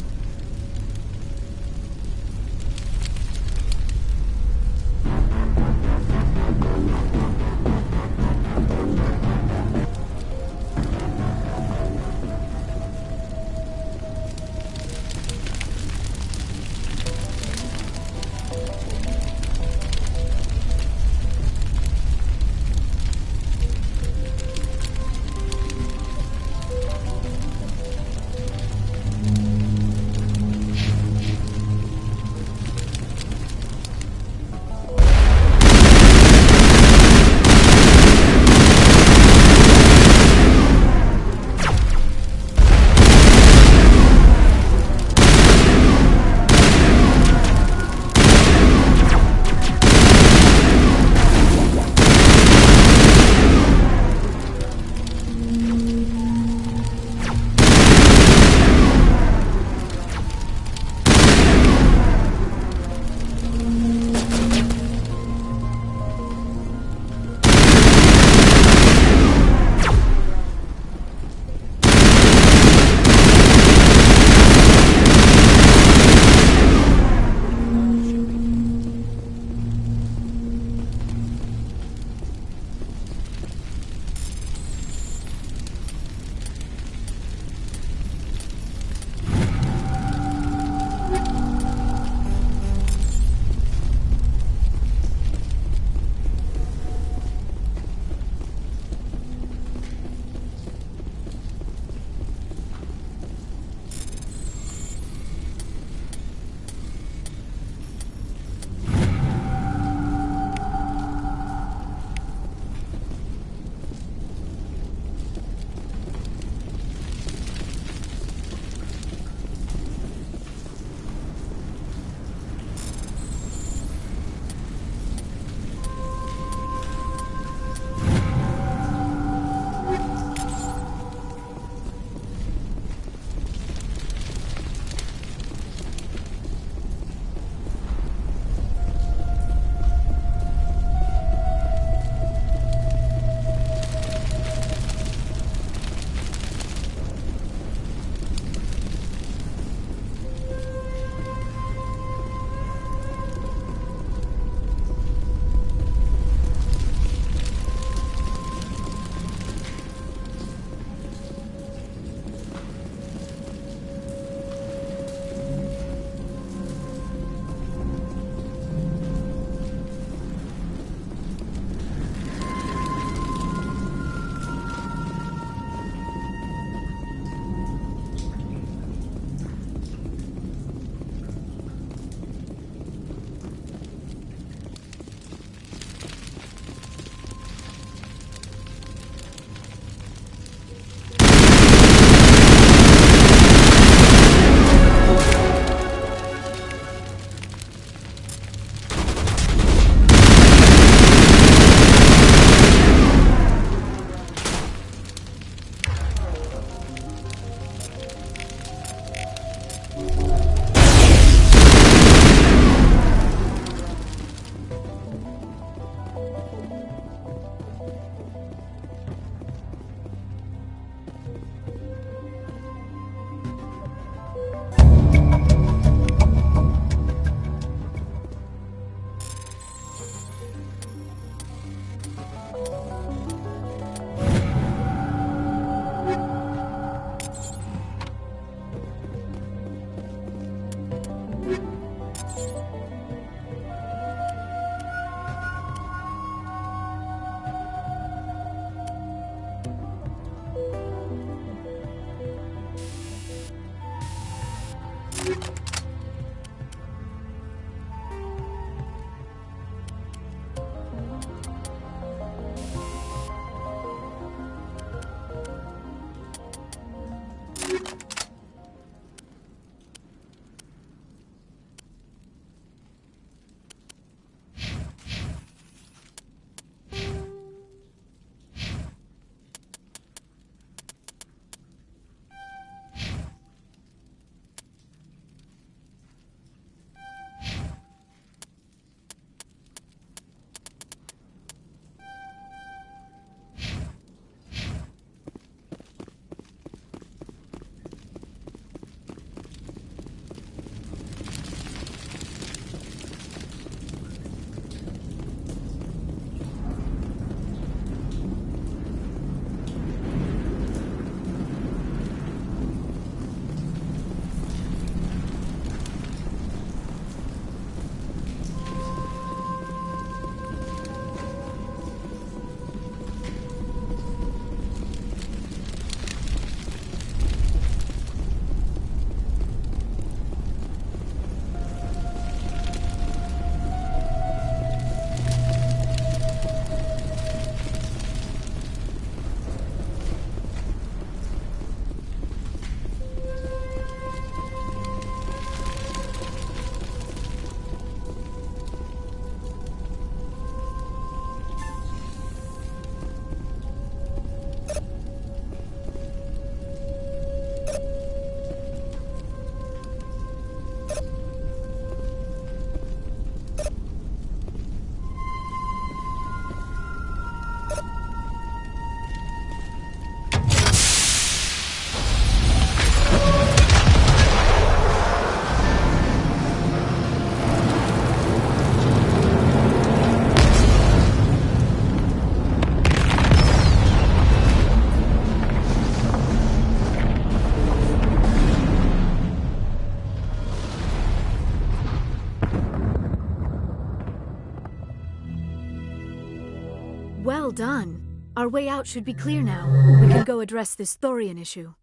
Well done. Our way out should be clear now. We can go address this Thorian issue.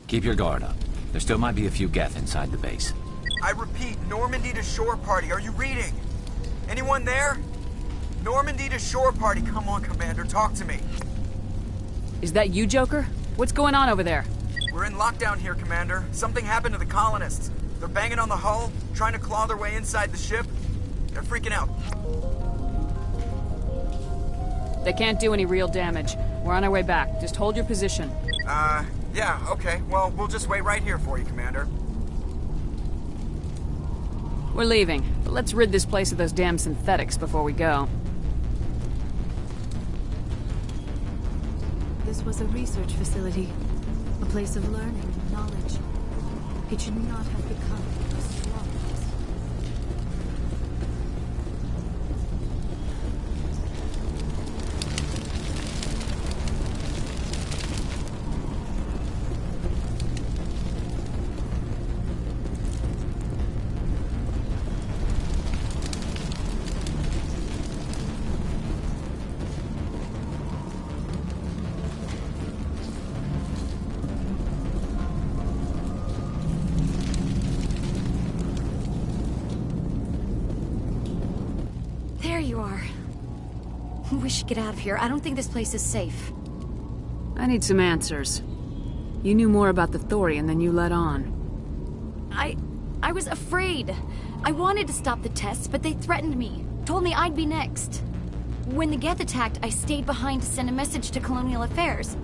Keep your guard up. There still might be a few Geth inside the base. I repeat, Normandy to shore party. Are you reading? Anyone there? Normandy to shore party. Come on, Commander, talk to me. Is that you, Joker? What's going on over there? We're in lockdown here, Commander. Something happened to the colonists. They're banging on the hull, trying to claw their way inside the ship. They're freaking out. They can't do any real damage. We're on our way back. Just hold your position. Yeah, okay. Well, we'll just wait right here for you, Commander. We're leaving, but let's rid this place of those damn synthetics before we go. This was a research facility. A place of learning and knowledge. It should not have become a slaughterhouse. There you are. We should get out of here. I don't think this place is safe. I need some answers. You knew more about the Thorian than you let on. I was afraid. I wanted to stop the tests, but they threatened me. Told me I'd be next. When the Geth attacked, I stayed behind to send a message to Colonial Affairs.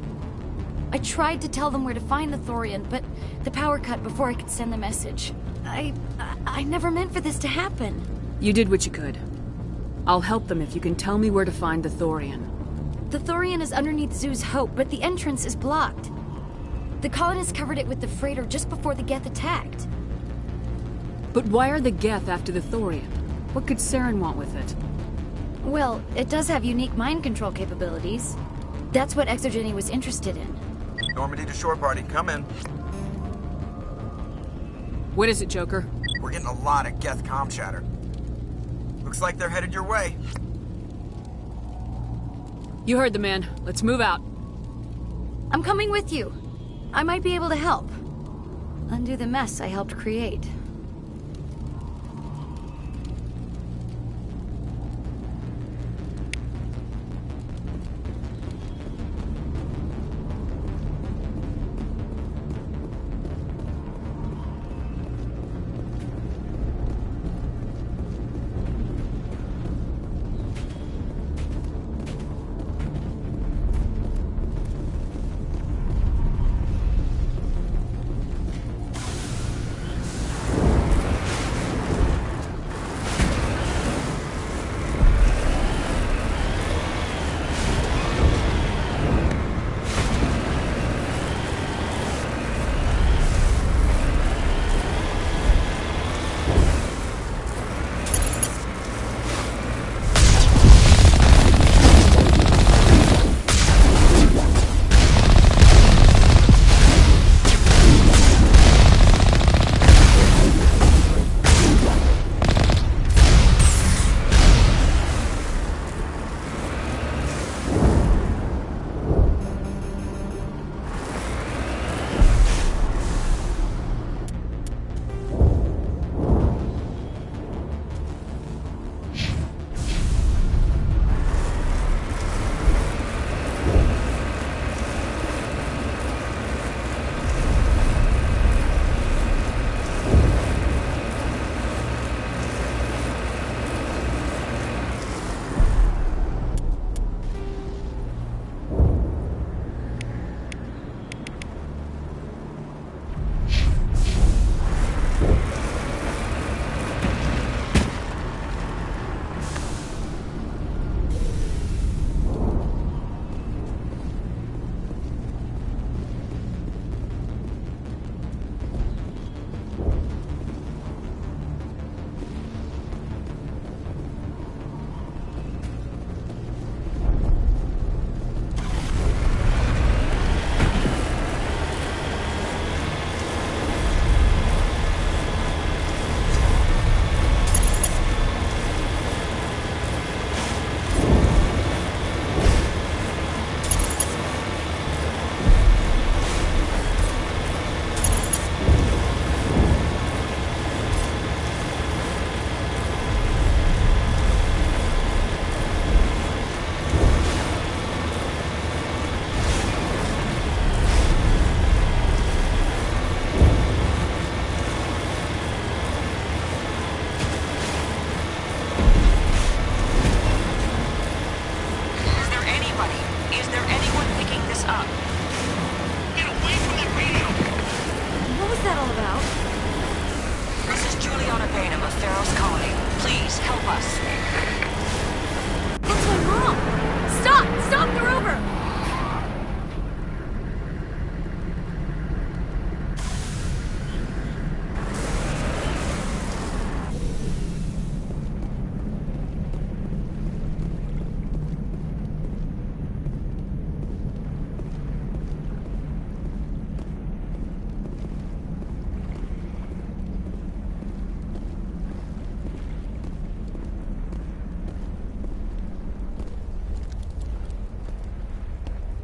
I tried to tell them where to find the Thorian, but the power cut before I could send the message. I never meant for this to happen. You did what you could. I'll help them if you can tell me where to find the Thorian. The Thorian is underneath Zoo's Hope, but the entrance is blocked. The colonists covered it with the freighter just before the Geth attacked. But why are the Geth after the Thorian? What could Saren want with it? Well, it does have unique mind control capabilities. That's what Exogeny was interested in. Normandy to shore party, come in. What is it, Joker? We're We're getting a lot of Geth comm chatter. Looks like they're headed your way. You heard the man. Let's move out. I'm coming with you. I might be able to help. Undo the mess I helped create.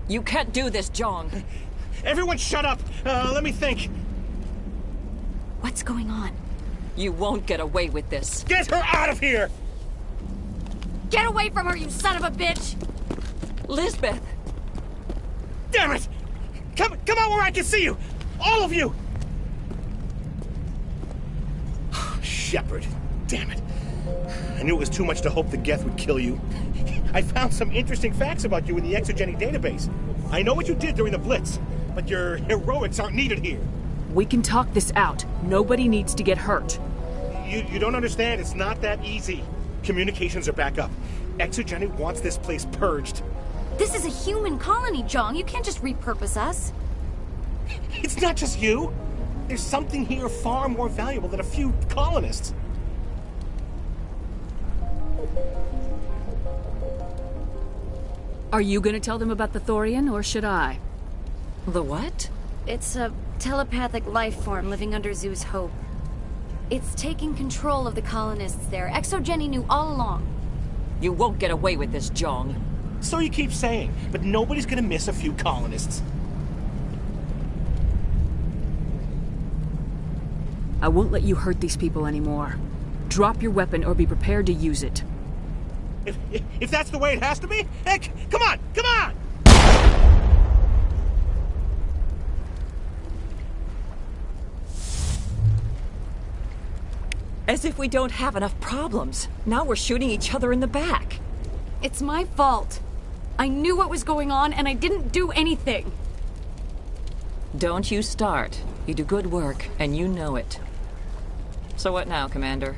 You can't do this, Jong. Everyone shut up! Let me think. What's going on? You won't get away with this. Get her out of here! Get away from her, you son of a bitch! Lisbeth! Damn it! Come out where I can see you! All of you! Shepard, damn it. I knew it was too much to hope the Geth would kill you. I found some interesting facts about you in the Exogeny database. I know what you did during the Blitz, but your heroics aren't needed here. We can talk this out. Nobody needs to get hurt. You don't understand. It's not that easy. Communications are back up. Exogeny wants this place purged. This is a human colony, Jong. You can't just repurpose us. It's not just you. There's something here far more valuable than a few colonists. Are you gonna tell them about the Thorian, or should I? The what? It's a telepathic life form living under Zeus Hope. It's taking control of the colonists there. ExoGeni knew all along. You won't get away with this, Jong. So you keep saying, but nobody's gonna miss a few colonists. I won't let you hurt these people anymore. Drop your weapon or be prepared to use it. If that's the way it has to be, heck, come on, come on! As if we don't have enough problems. Now we're shooting each other in the back. It's my fault. I knew what was going on and I didn't do anything. Don't you start. You do good work, and you know it. So what now, Commander?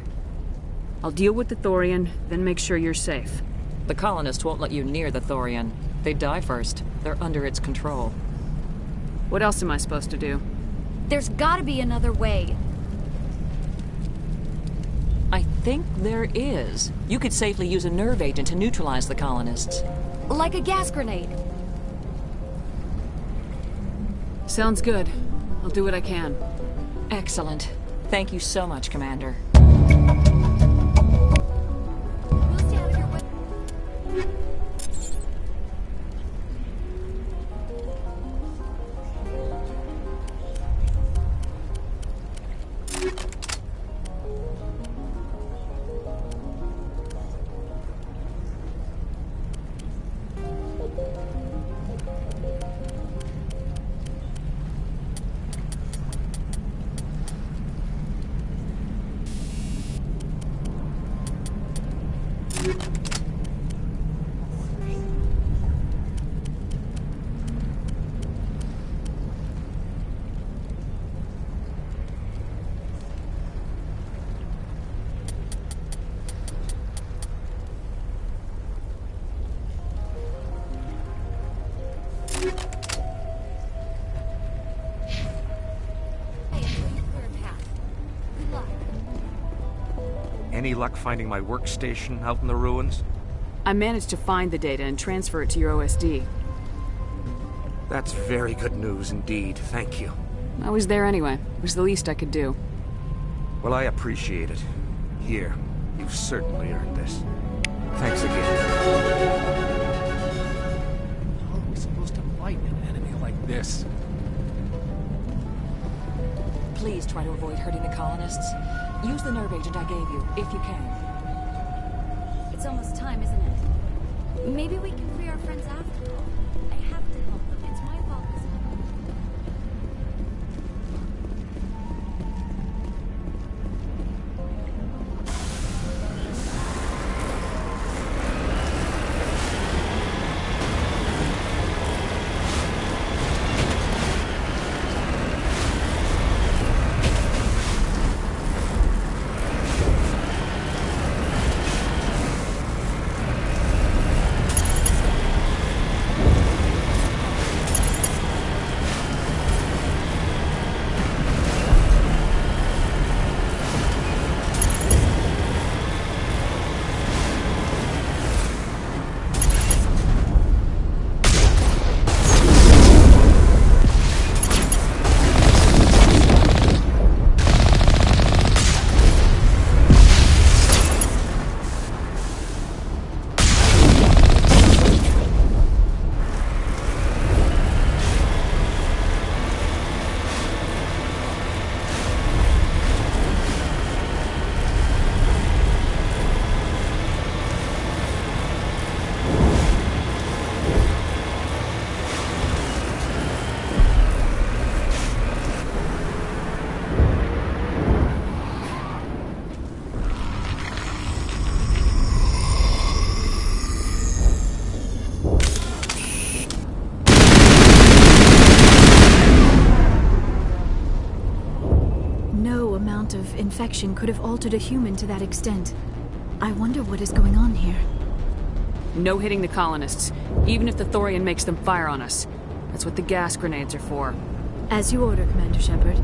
I'll deal with the Thorian, then make sure you're safe. The colonists won't let you near the Thorian. They'd die first. They're under its control. What else am I supposed to do? There's gotta be another way. I think there is. You could safely use a nerve agent to neutralize the colonists. Like a gas grenade. Sounds good. I'll do what I can. Excellent. Thank you so much, Commander. Any luck finding my workstation out in the ruins? I managed to find the data and transfer it to your OSD. That's very good news indeed. Thank you. I was there anyway. It was the least I could do. Well, I appreciate it. Here, you've certainly earned this. Thanks again. How are we supposed to fight an enemy like this? Please try to avoid hurting the colonists. Use the nerve agent I gave you, if you can. It's almost time, isn't it? Maybe we can free our friends after all. I have to help them. It's my fault, isn't it? Infection could have altered a human to that extent. I wonder what is going on here. No hitting the colonists, even if the Thorian makes them fire on us. That's what the gas grenades are for. As you order, Commander Shepard.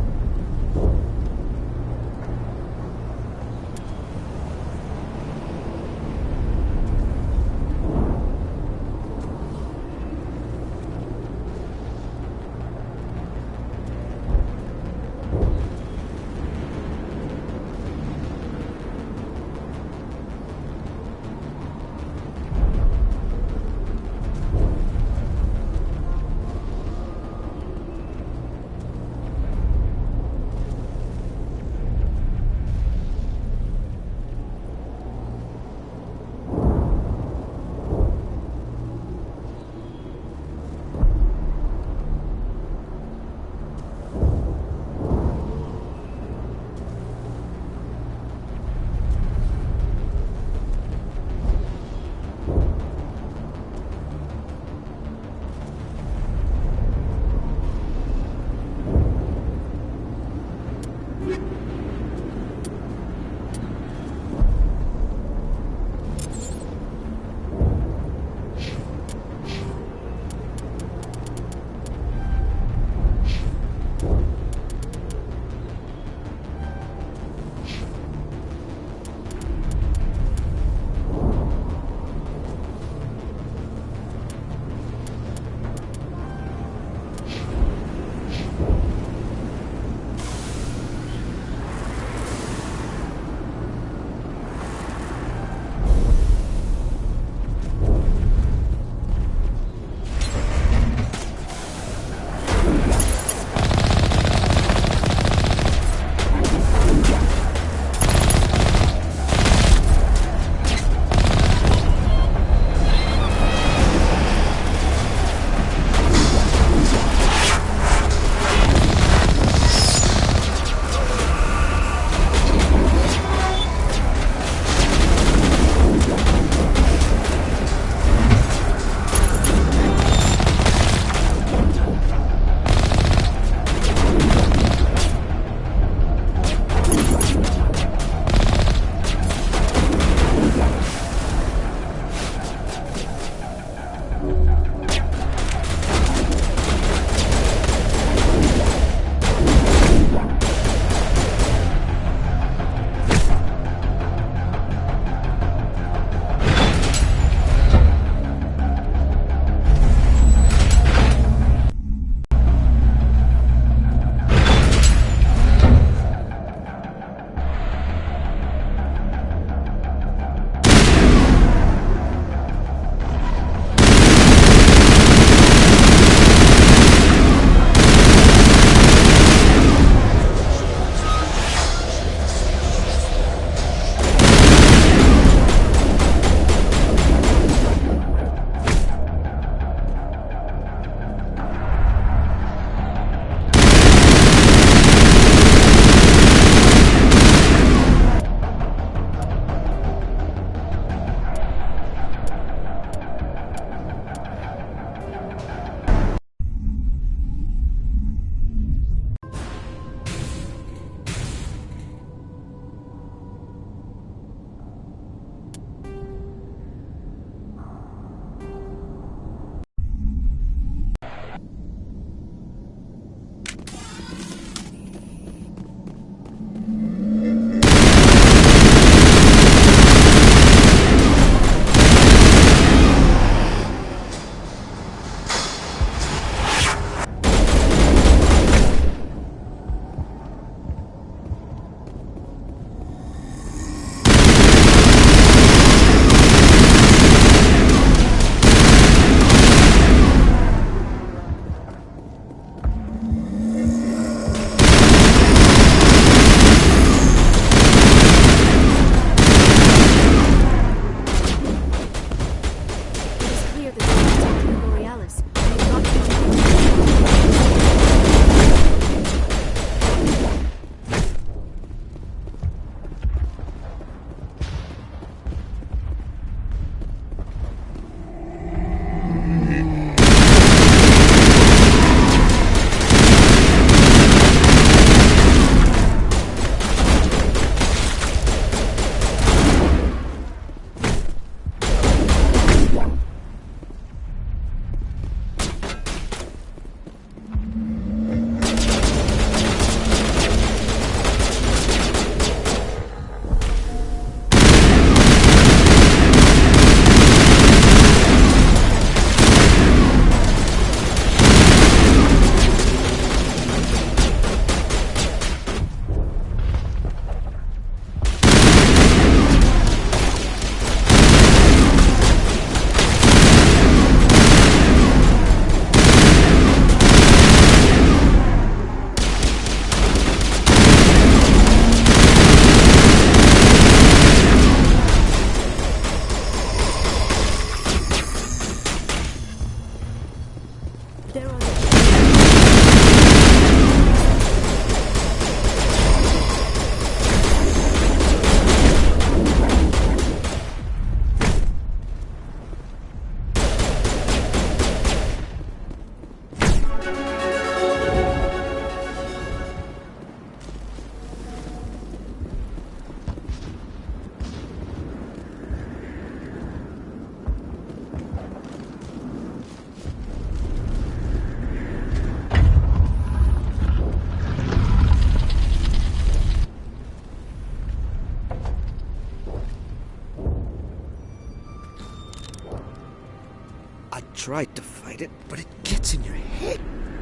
tried to fight it, but it gets in your head.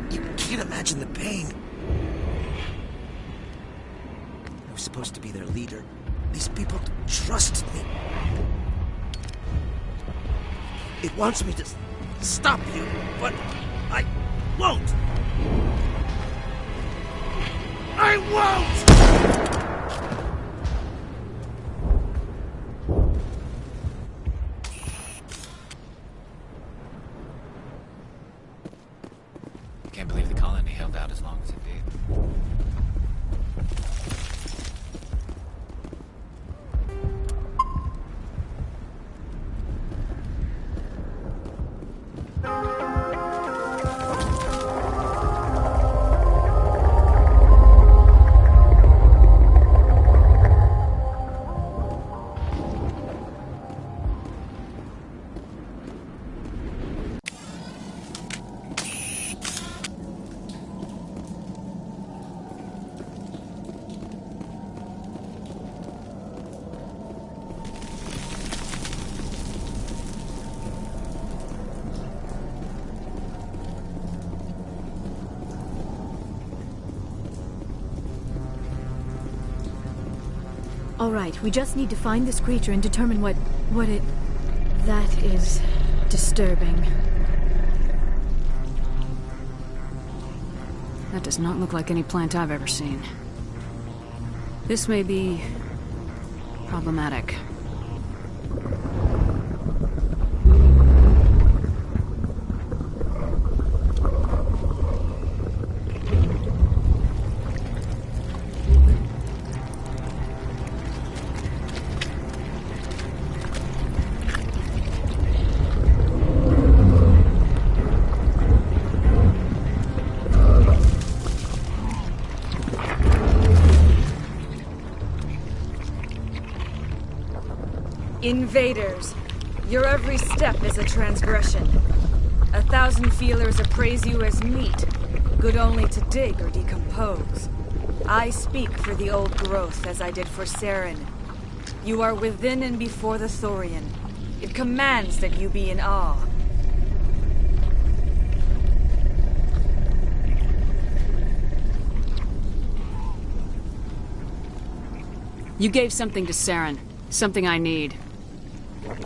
You can't imagine the pain. I was supposed to be their leader. These people trusted me. It wants me to stop you, but I won't. I won't! Can't believe the colony held out as long as it did. All right, we just need to find this creature and determine what it... That is disturbing. That does not look like any plant I've ever seen. This may be problematic. Invaders, your every step is a transgression. 1,000 feelers appraise you as meat, good only to dig or decompose. I speak for the old growth as I did for Saren. You are within and before the Thorian. It commands that you be in awe. You gave something to Saren. Something I need.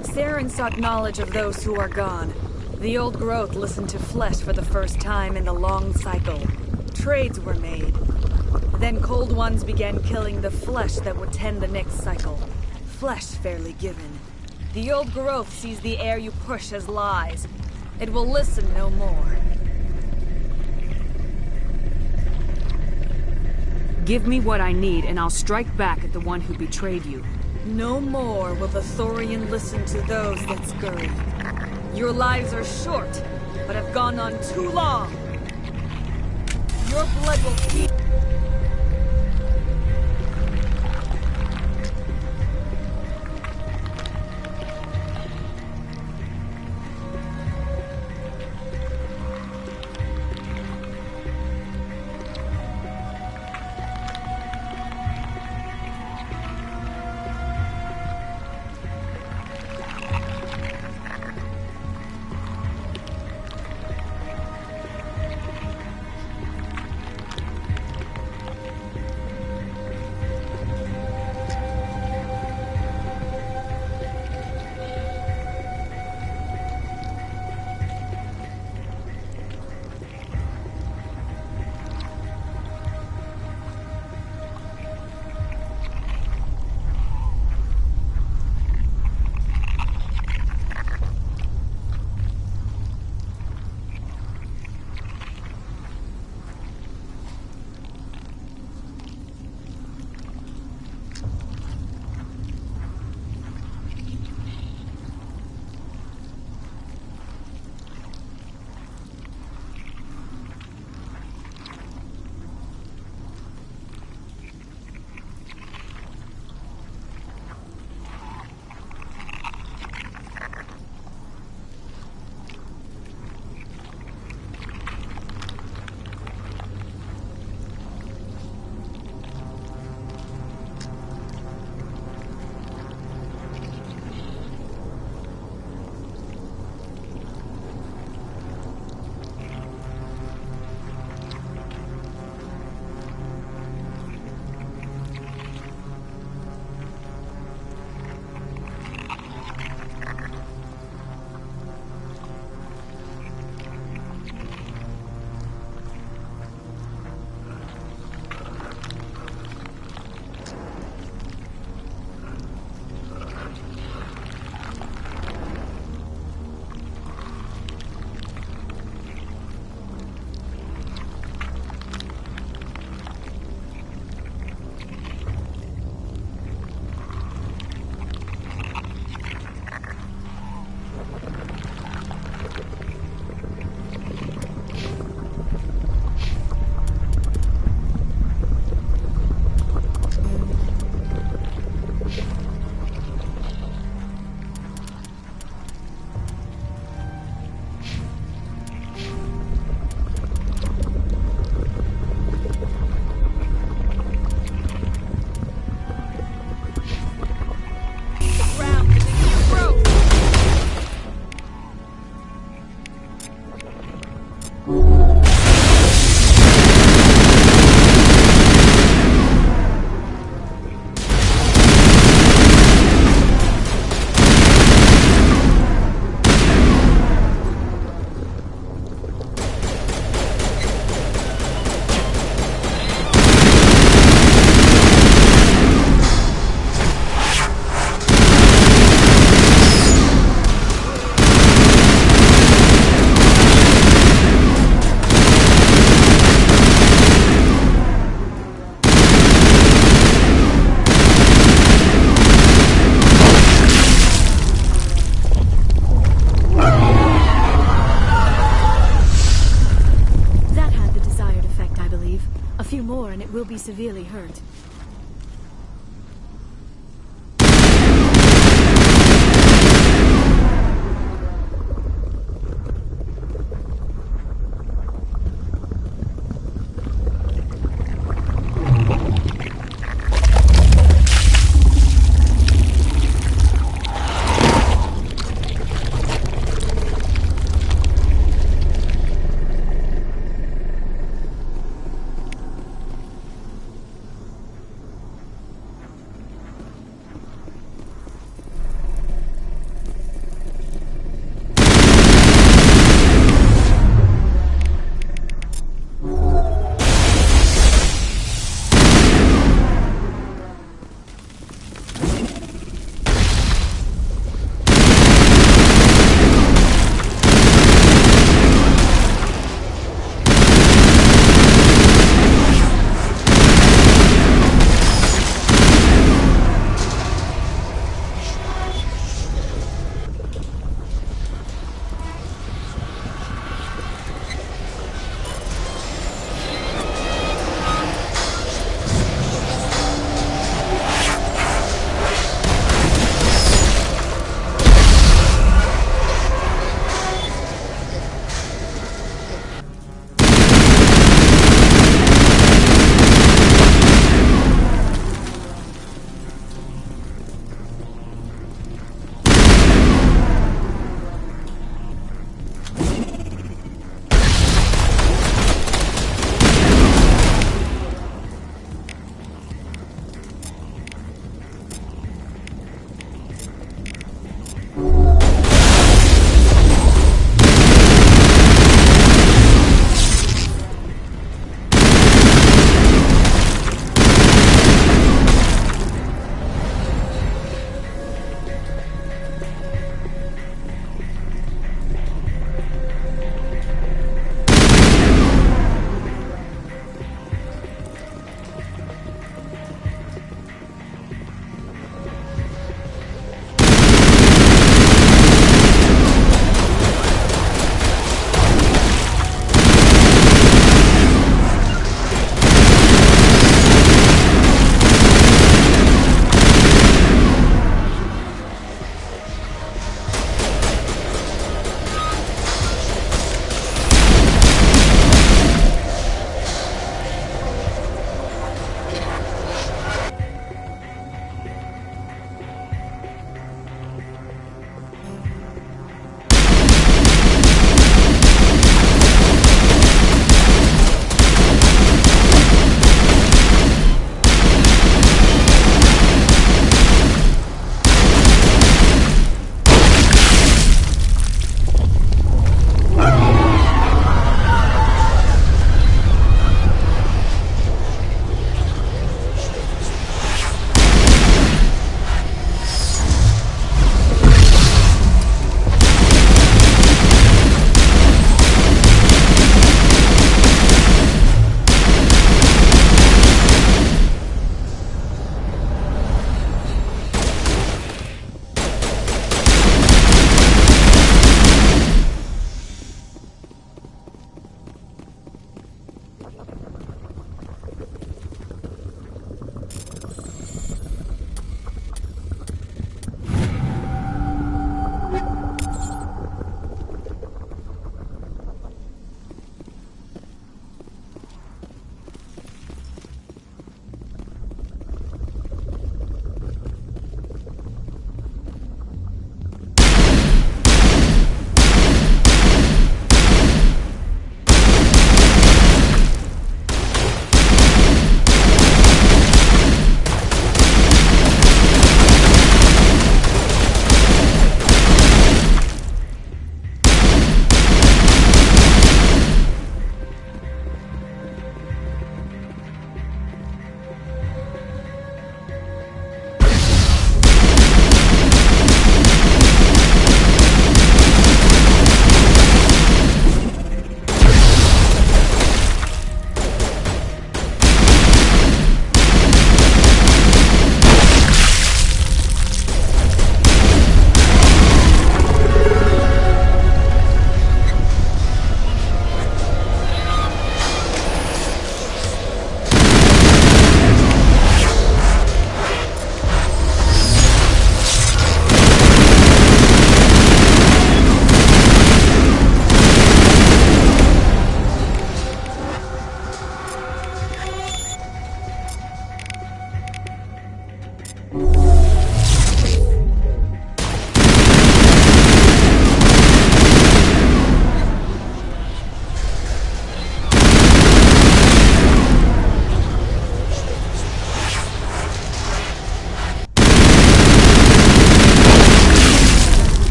Saren sought knowledge of those who are gone. The old growth listened to flesh for the first time in the long cycle. Trades were made. Then cold ones began killing the flesh that would tend the next cycle. Flesh fairly given. The old growth sees the air you push as lies. It will listen no more. Give me what I need, and I'll strike back at the one who betrayed you. No more will the Thorian listen to those that scurry. Your lives are short, but have gone on too long. Your blood will keep...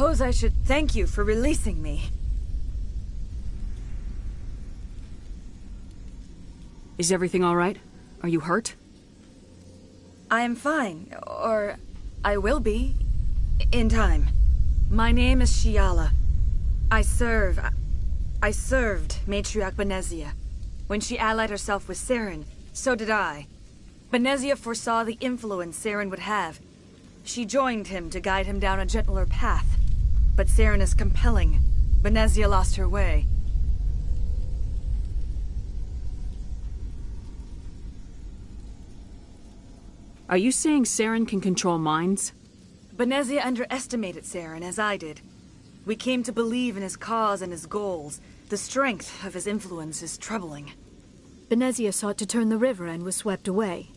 suppose I should thank you for releasing me. Is everything all right? Are you hurt? I am fine, or I will be, in time. My name is Shiala. I served Matriarch Benezia. When she allied herself with Saren, so did I. Benezia foresaw the influence Saren would have. She joined him to guide him down a gentler path. But Saren is compelling. Benezia lost her way. Are you saying Saren can control minds? Benezia underestimated Saren, as I did. We came to believe in his cause and his goals. The strength of his influence is troubling. Benezia sought to turn the river and was swept away.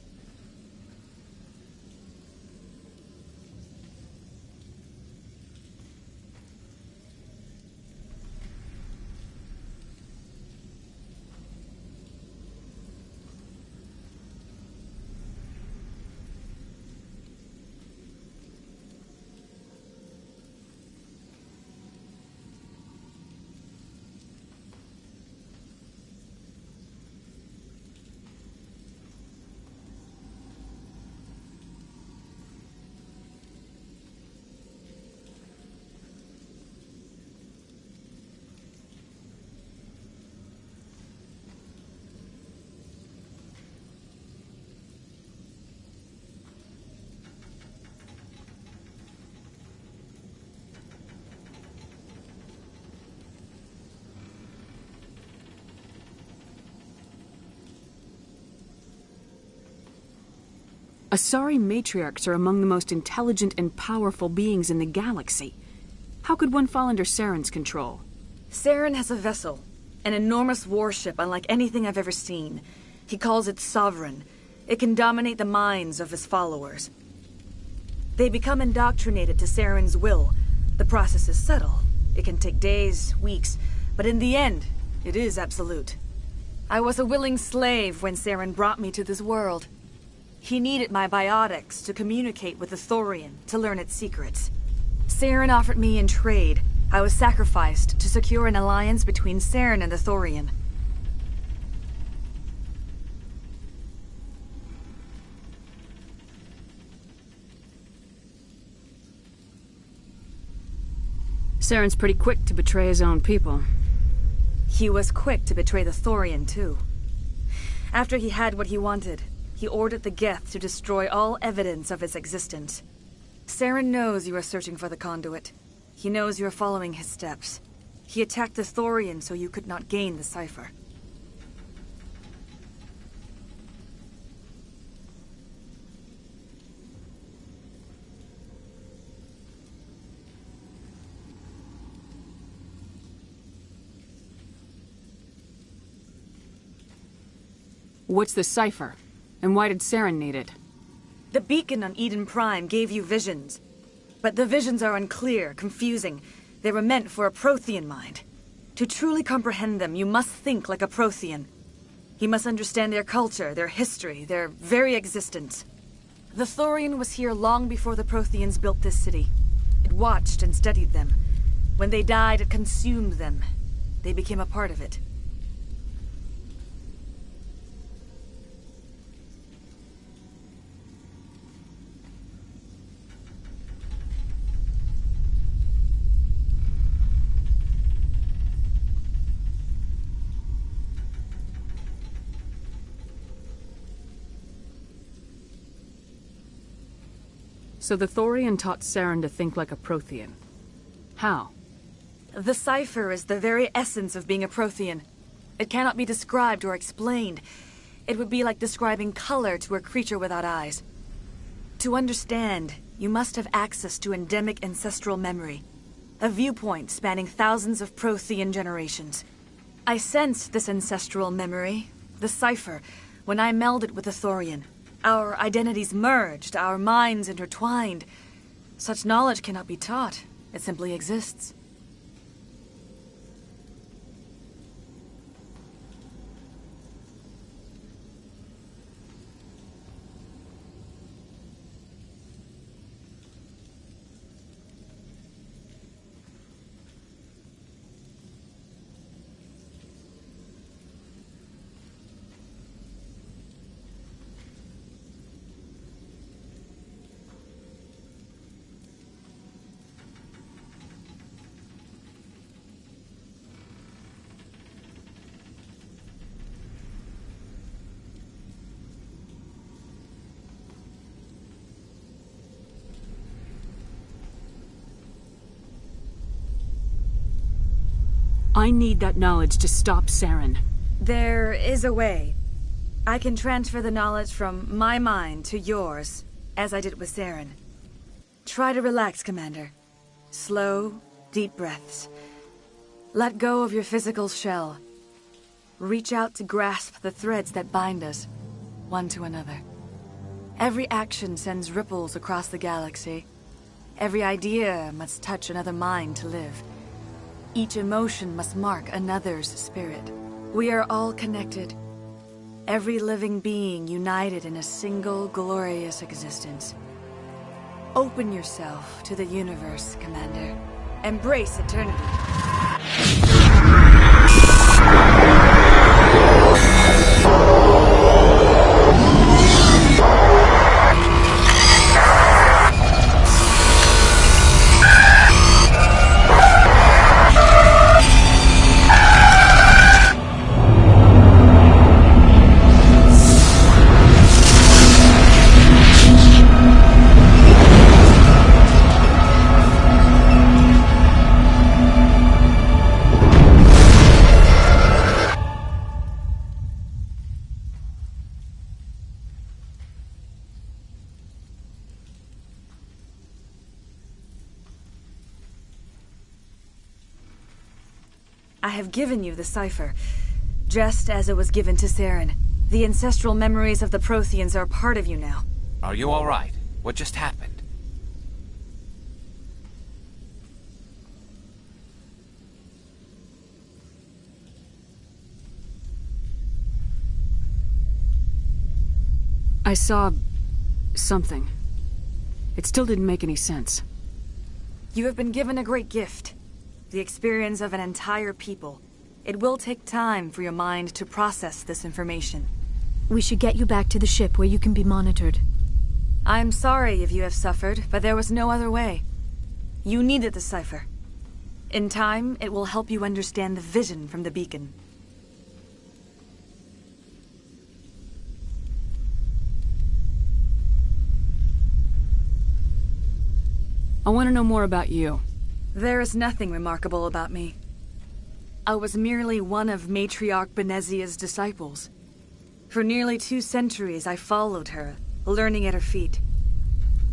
Asari matriarchs are among the most intelligent and powerful beings in the galaxy. How could one fall under Saren's control? Saren has a vessel, an enormous warship unlike anything I've ever seen. He calls it Sovereign. It can dominate the minds of his followers. They become indoctrinated to Saren's will. The process is subtle. It can take days, weeks, but in the end, it is absolute. I was a willing slave when Saren brought me to this world. He needed my biotics to communicate with the Thorian, to learn its secrets. Saren offered me in trade. I was sacrificed to secure an alliance between Saren and the Thorian. Saren's pretty quick to betray his own people. He was quick to betray the Thorian, too. After he had what he wanted, he ordered the Geth to destroy all evidence of its existence. Saren knows you are searching for the conduit. He knows you are following his steps. He attacked the Thorian so you could not gain the cipher. What's the cipher? And why did Saren need it? The beacon on Eden Prime gave you visions. But the visions are unclear, confusing. They were meant for a Prothean mind. To truly comprehend them, you must think like a Prothean. You must understand their culture, their history, their very existence. The Thorian was here long before the Protheans built this city. It watched and studied them. When they died, it consumed them. They became a part of it. So the Thorian taught Saren to think like a Prothean. How? The cipher is the very essence of being a Prothean. It cannot be described or explained. It would be like describing color to a creature without eyes. To understand, you must have access to endemic ancestral memory. A viewpoint spanning thousands of Prothean generations. I sensed this ancestral memory, the cipher, when I melded with the Thorian. Our identities merged, our minds intertwined. Such knowledge cannot be taught. It simply exists. I need that knowledge to stop Saren. There is a way. I can transfer the knowledge from my mind to yours, as I did with Saren. Try to relax, Commander. Slow, deep breaths. Let go of your physical shell. Reach out to grasp the threads that bind us, one to another. Every action sends ripples across the galaxy. Every idea must touch another mind to live. Each emotion must mark another's spirit. We are all connected. Every living being united in a single glorious existence. Open yourself to the universe, Commander. Embrace eternity. I have given you the cipher, just as it was given to Saren. The ancestral memories of the Protheans are part of you now. Are you all right? What just happened? I saw something. It still didn't make any sense. You have been given a great gift. The experience of an entire people. It will take time for your mind to process this information. We should get you back to the ship where you can be monitored. I'm sorry if you have suffered, but there was no other way. You needed the cipher. In time, it will help you understand the vision from the beacon. I want to know more about you. There is nothing remarkable about me. I was merely one of Matriarch Benezia's disciples. For nearly 2 centuries I followed her, learning at her feet.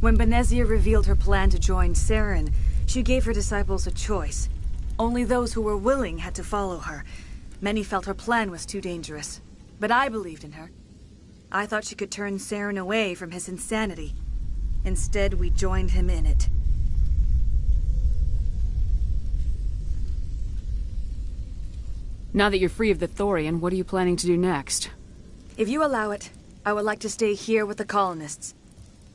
When Benezia revealed her plan to join Saren, she gave her disciples a choice. Only those who were willing had to follow her. Many felt her plan was too dangerous, but I believed in her. I thought she could turn Saren away from his insanity. Instead, we joined him in it. Now that you're free of the Thorian, what are you planning to do next? If you allow it, I would like to stay here with the colonists.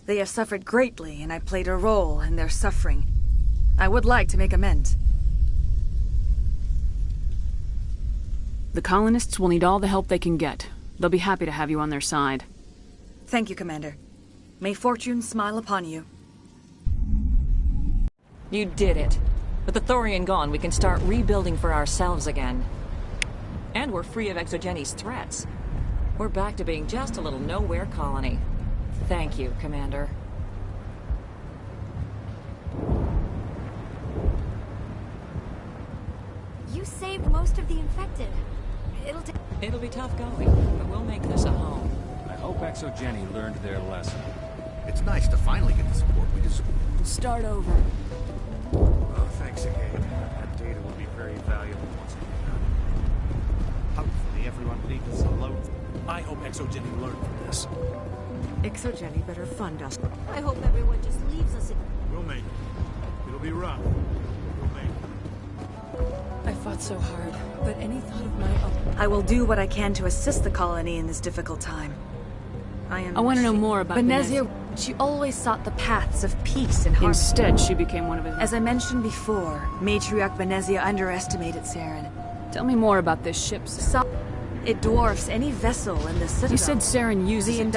They have suffered greatly, and I played a role in their suffering. I would like to make amends. The colonists will need all the help they can get. They'll be happy to have you on their side. Thank you, Commander. May fortune smile upon you. You did it. With the Thorian gone, we can start rebuilding for ourselves again. And we're free of Exogeni's threats. We're back to being just a little nowhere colony. Thank you, Commander. You saved most of the infected. It'll be tough going, but we'll make this a home. I hope Exogeni learned their lesson. It's nice to finally get the support we deserve. Start over. Oh, thanks again. That data will be very valuable once it's done. Hopefully everyone leaves us alone. I hope Exogeni learned from this. Exogeni better fund us. I hope everyone just leaves us in... We'll make it. It'll be rough. We'll make it. I fought so hard, but any thought of my own... I will do what I can to assist the colony in this difficult time. I want to know more about Benezia. She always sought the paths of peace and harmony. Instead, she became one of his... As I mentioned before, Matriarch Benezia underestimated Saren. Tell me more about this ship. It dwarfs any vessel in the Citadel. You said Saren uses it.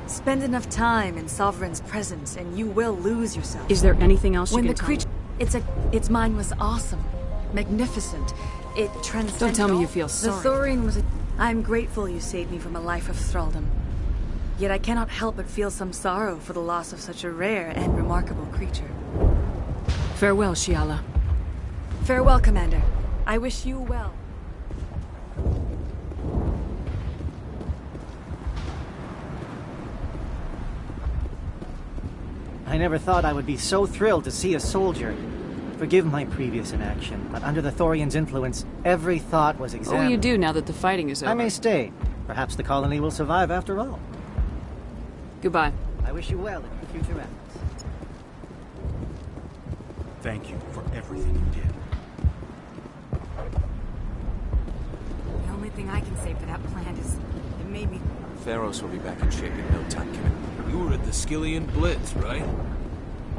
Spend enough time in Sovereign's presence, and you will lose yourself. Is there anything else when you the can creature... Its mind was awesome. Magnificent. It transcended... Don't tell me you feel sorry. The Thorian was... I'm grateful you saved me from a life of thraldom. Yet I cannot help but feel some sorrow for the loss of such a rare and remarkable creature. Farewell, Shiala. Farewell, Commander. I wish you well. I never thought I would be so thrilled to see a soldier. Forgive my previous inaction, but under the Thorian's influence, every thought was examined. What will you do now that the fighting is over? I may stay. Perhaps the colony will survive after all. Goodbye. I wish you well in your future efforts. Thank you for everything you did. The only thing I can say for that plant is it made me... Theros will be back in shape in no time, Kevin. You were at the Skillian Blitz, right?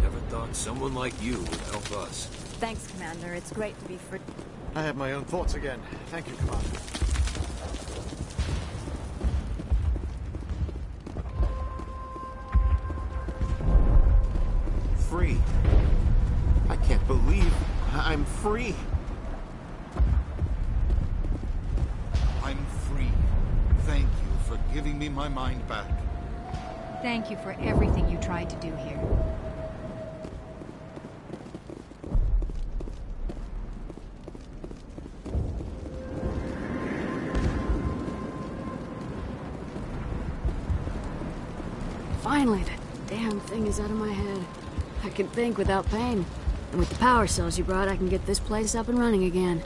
Never thought someone like you would help us. Thanks, Commander. It's great to be free. I have my own thoughts again. Thank you, Commander. Free. I can't believe I'm free. I'm free. Thank you for giving me my mind back. Thank you for everything you tried to do here. Finally, that damn thing is out of my head. I can think without pain. And with the power cells you brought, I can get this place up and running again.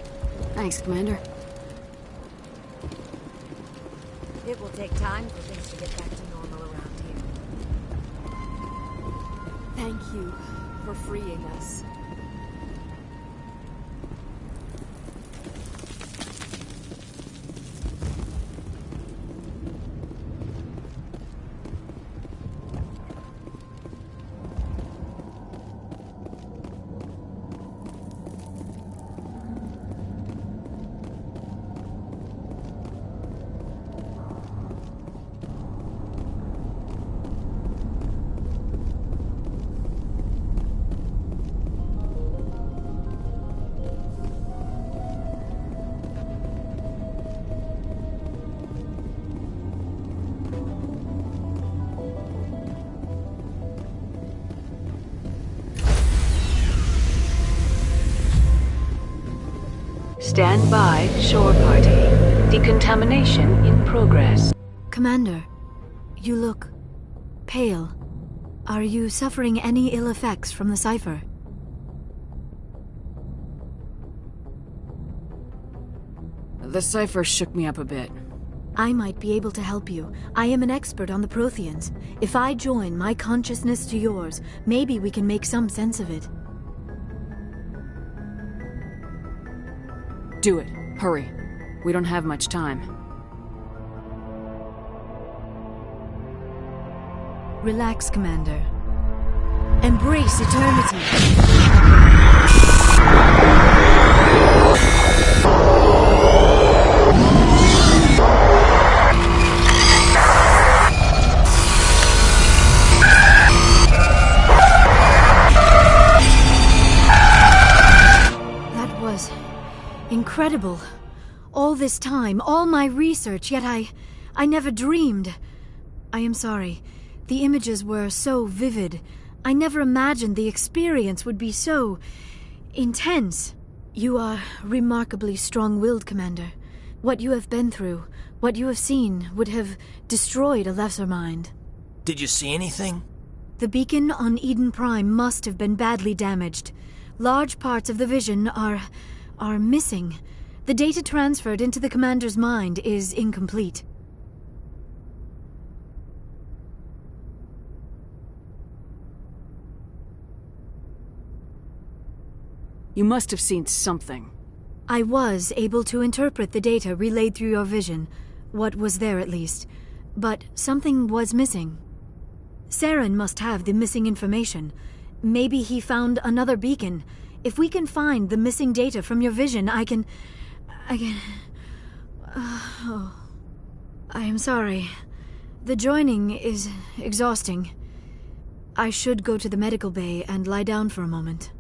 Thanks, Commander. It will take time for things to get back to normal around here. Thank you for freeing us. Stand by, shore party. Decontamination in progress. Commander, you look pale. Are you suffering any ill effects from the cipher? The cipher shook me up a bit. I might be able to help you. I am an expert on the Protheans. If I join my consciousness to yours, maybe we can make some sense of it. Do it. Hurry. We don't have much time. Relax, Commander. Embrace eternity. That was incredible. All this time, all my research, yet I never dreamed. I am sorry. The images were so vivid. I never imagined the experience would be so intense. You are remarkably strong-willed, Commander. What you have been through, what you have seen, would have destroyed a lesser mind. Did you see anything? The beacon on Eden Prime must have been badly damaged. Large parts of the vision are missing. The data transferred into the Commander's mind is incomplete. You must have seen something. I was able to interpret the data relayed through your vision, what was there at least, but something was missing. Saren must have the missing information. Maybe he found another beacon. If we can find the missing data from your vision, I can... I am sorry. The joining is exhausting. I should go to the medical bay and lie down for a moment.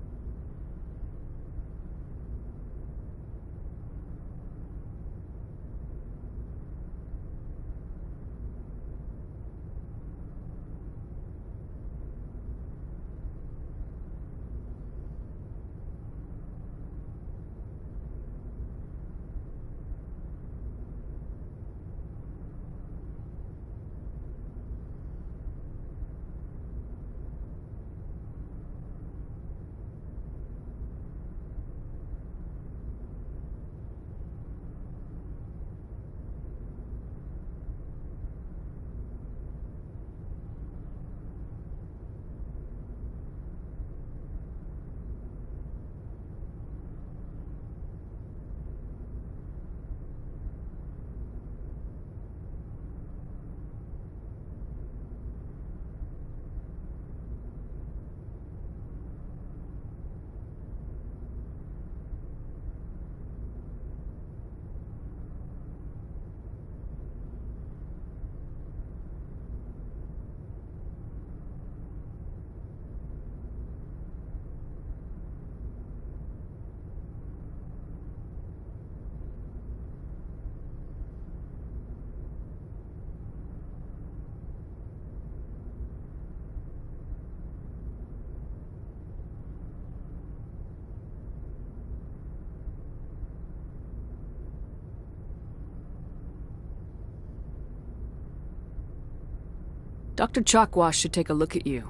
Dr. Chakwas should take a look at you.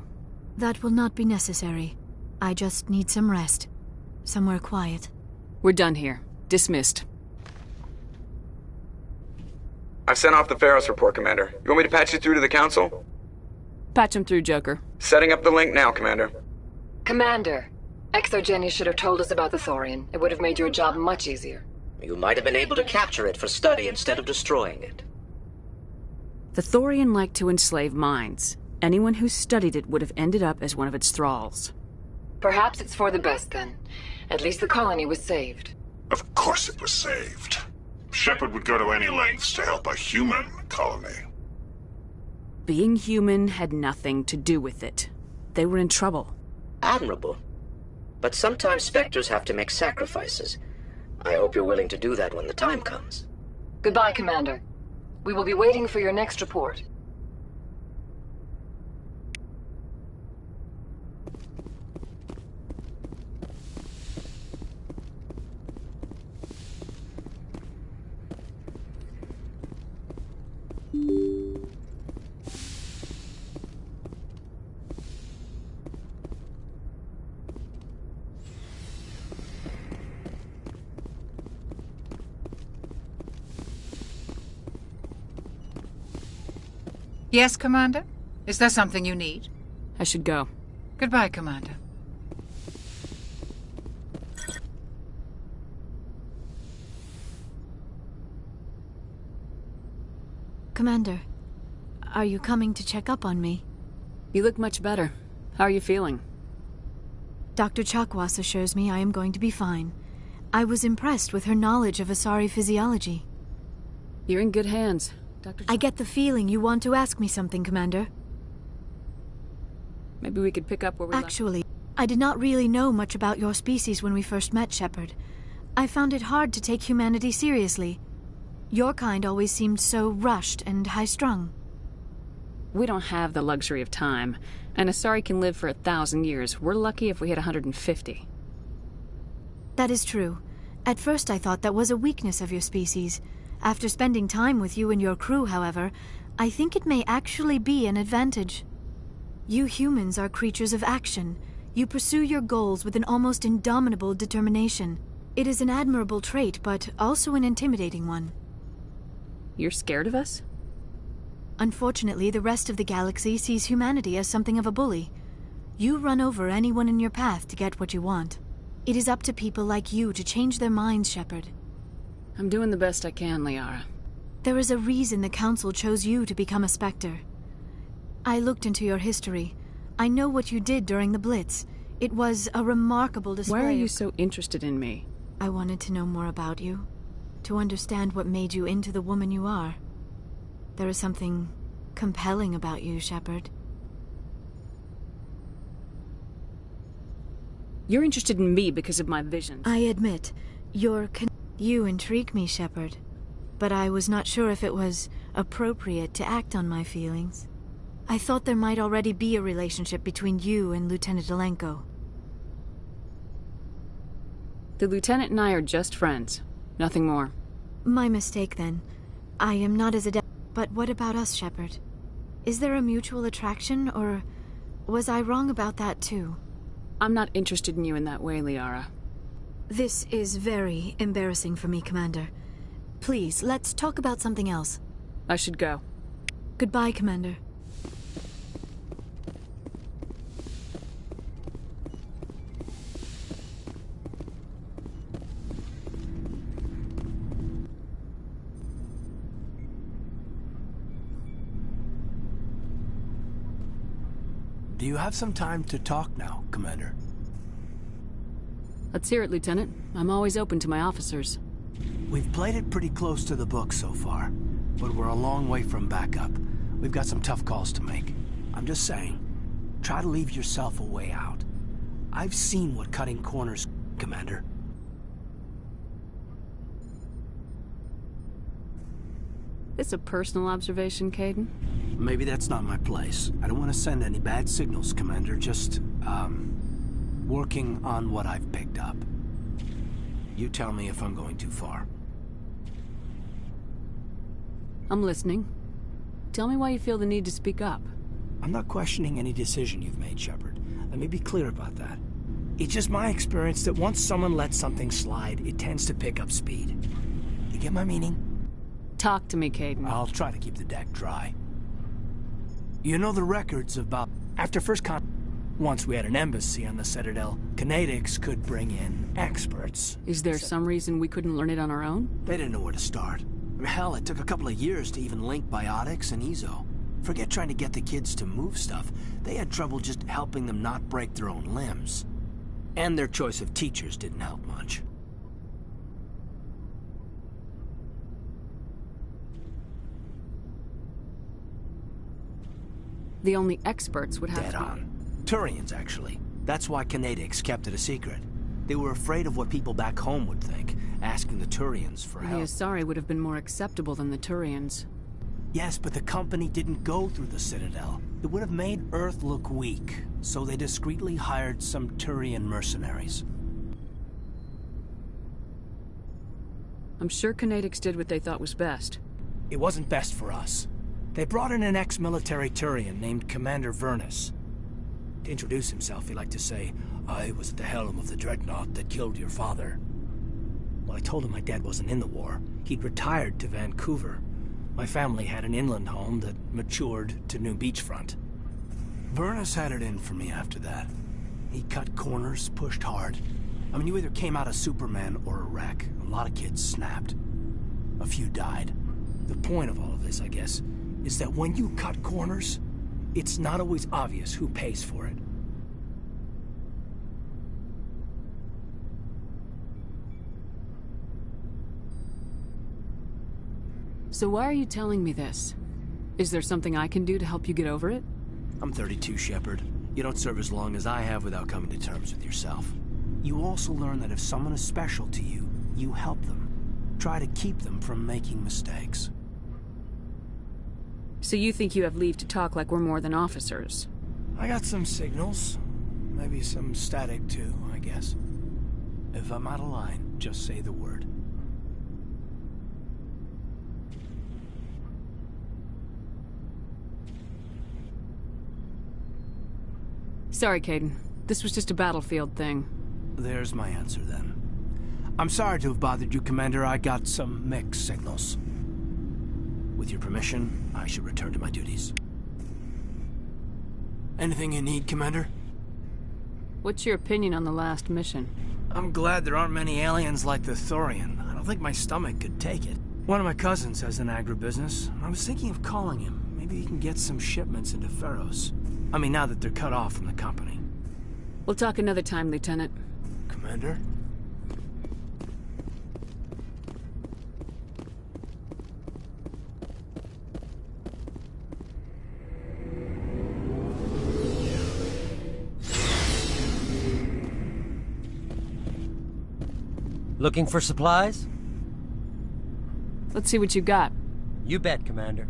That will not be necessary. I just need some rest. Somewhere quiet. We're done here. Dismissed. I've sent off the Pharos report, Commander. You want me to patch you through to the Council? Patch him through, Joker. Setting up the link now, Commander. Commander, ExoGeni should have told us about the Thorian. It would have made your job much easier. You might have been able to capture it for study instead of destroying it. The Thorian liked to enslave minds. Anyone who studied it would have ended up as one of its thralls. Perhaps it's for the best, then. At least the colony was saved. Of course it was saved. Shepard would go to any lengths to help a human colony. Being human had nothing to do with it. They were in trouble. Admirable. But sometimes Spectres have to make sacrifices. I hope you're willing to do that when the time comes. Goodbye, Commander. We will be waiting for your next report. Yes, Commander? Is there something you need? I should go. Goodbye, Commander. Commander, are you coming to check up on me? You look much better. How are you feeling? Dr. Chakwas assures me I am going to be fine. I was impressed with her knowledge of Asari physiology. You're in good hands. I get the feeling you want to ask me something, Commander. Maybe we could pick up where we Actually, I did not really know much about your species when we first met, Shepard. I found it hard to take humanity seriously. Your kind always seemed so rushed and high-strung. We don't have the luxury of time. An Asari can live for 1,000 years. We're lucky if we hit 150. That is true. At first I thought that was a weakness of your species. After spending time with you and your crew, however, I think it may actually be an advantage. You humans are creatures of action. You pursue your goals with an almost indomitable determination. It is an admirable trait, but also an intimidating one. You're scared of us? Unfortunately, the rest of the galaxy sees humanity as something of a bully. You run over anyone in your path to get what you want. It is up to people like you to change their minds, Shepard. I'm doing the best I can, Liara. There is a reason the Council chose you to become a Spectre. I looked into your history. I know what you did during the Blitz. It was a remarkable display. Why are you so interested in me? I wanted to know more about you. To understand what made you into the woman you are. There is something compelling about you, Shepard. You're interested in me because of my visions. I admit, you intrigue me, Shepard. But I was not sure if it was appropriate to act on my feelings. I thought there might already be a relationship between you and Lieutenant Alenko. The Lieutenant and I are just friends. Nothing more. My mistake, then. I am not as adept. But what about us, Shepard? Is there a mutual attraction, or was I wrong about that, too? I'm not interested in you in that way, Liara. This is very embarrassing for me, Commander. Please, let's talk about something else. I should go. Goodbye, Commander. Do you have some time to talk now, Commander? Let's hear it, Lieutenant. I'm always open to my officers. We've played it pretty close to the book so far, but we're a long way from backup. We've got some tough calls to make. I'm just saying, try to leave yourself a way out. I've seen what cutting corners, Commander. This a personal observation, Kaidan? Maybe that's not my place. I don't want to send any bad signals, Commander. Just, working on what I've picked up. You tell me if I'm going too far. I'm listening. Tell me why you feel the need to speak up. I'm not questioning any decision you've made, Shepard. Let me be clear about that. It's just my experience that once someone lets something slide, it tends to pick up speed. You get my meaning? Talk to me, Kaidan. I'll try to keep the deck dry. You know the records about... After first once we had an embassy on the Citadel, Canadix could bring in experts. Is there some reason we couldn't learn it on our own? They didn't know where to start. Hell, it took a couple of years to even link Biotics and Ezo. Forget trying to get the kids to move stuff. They had trouble just helping them not break their own limbs. And their choice of teachers didn't help much. The only experts would have Dead to be... on. Turians, actually. That's why Canadix kept it a secret. They were afraid of what people back home would think, asking the Turians for help. The Asari would have been more acceptable than the Turians. Yes, but the company didn't go through the Citadel. It would have made Earth look weak, so they discreetly hired some Turian mercenaries. I'm sure Canadix did what they thought was best. It wasn't best for us. They brought in an ex-military Turian named Commander Vernus. To introduce himself, he liked to say, "I was at the helm of the dreadnought that killed your father." Well, I told him my dad wasn't in the war. He'd retired to Vancouver. My family had an inland home that matured to New Beachfront. Vernus had it in for me after that. He cut corners, pushed hard. I mean, you either came out a Superman or a wreck. A lot of kids snapped. A few died. The point of all of this, I guess, is that when you cut corners, it's not always obvious who pays for it. So why are you telling me this? Is there something I can do to help you get over it? I'm 32, Shepard. You don't serve as long as I have without coming to terms with yourself. You also learn that if someone is special to you, you help them. Try to keep them from making mistakes. So you think you have leave to talk like we're more than officers? I got some signals. Maybe some static too, I guess. If I'm out of line, just say the word. Sorry, Kaidan. This was just a battlefield thing. There's my answer, then. I'm sorry to have bothered you, Commander. I got some mixed signals. With your permission, I should return to my duties. Anything you need, Commander? What's your opinion on the last mission? I'm glad there aren't many aliens like the Thorian. I don't think my stomach could take it. One of my cousins has an agribusiness. I was thinking of calling him. Maybe he can get some shipments into Feros. I mean, now that they're cut off from the company. We'll talk another time, Lieutenant. Commander? Looking for supplies? Let's see what you got. You bet, Commander.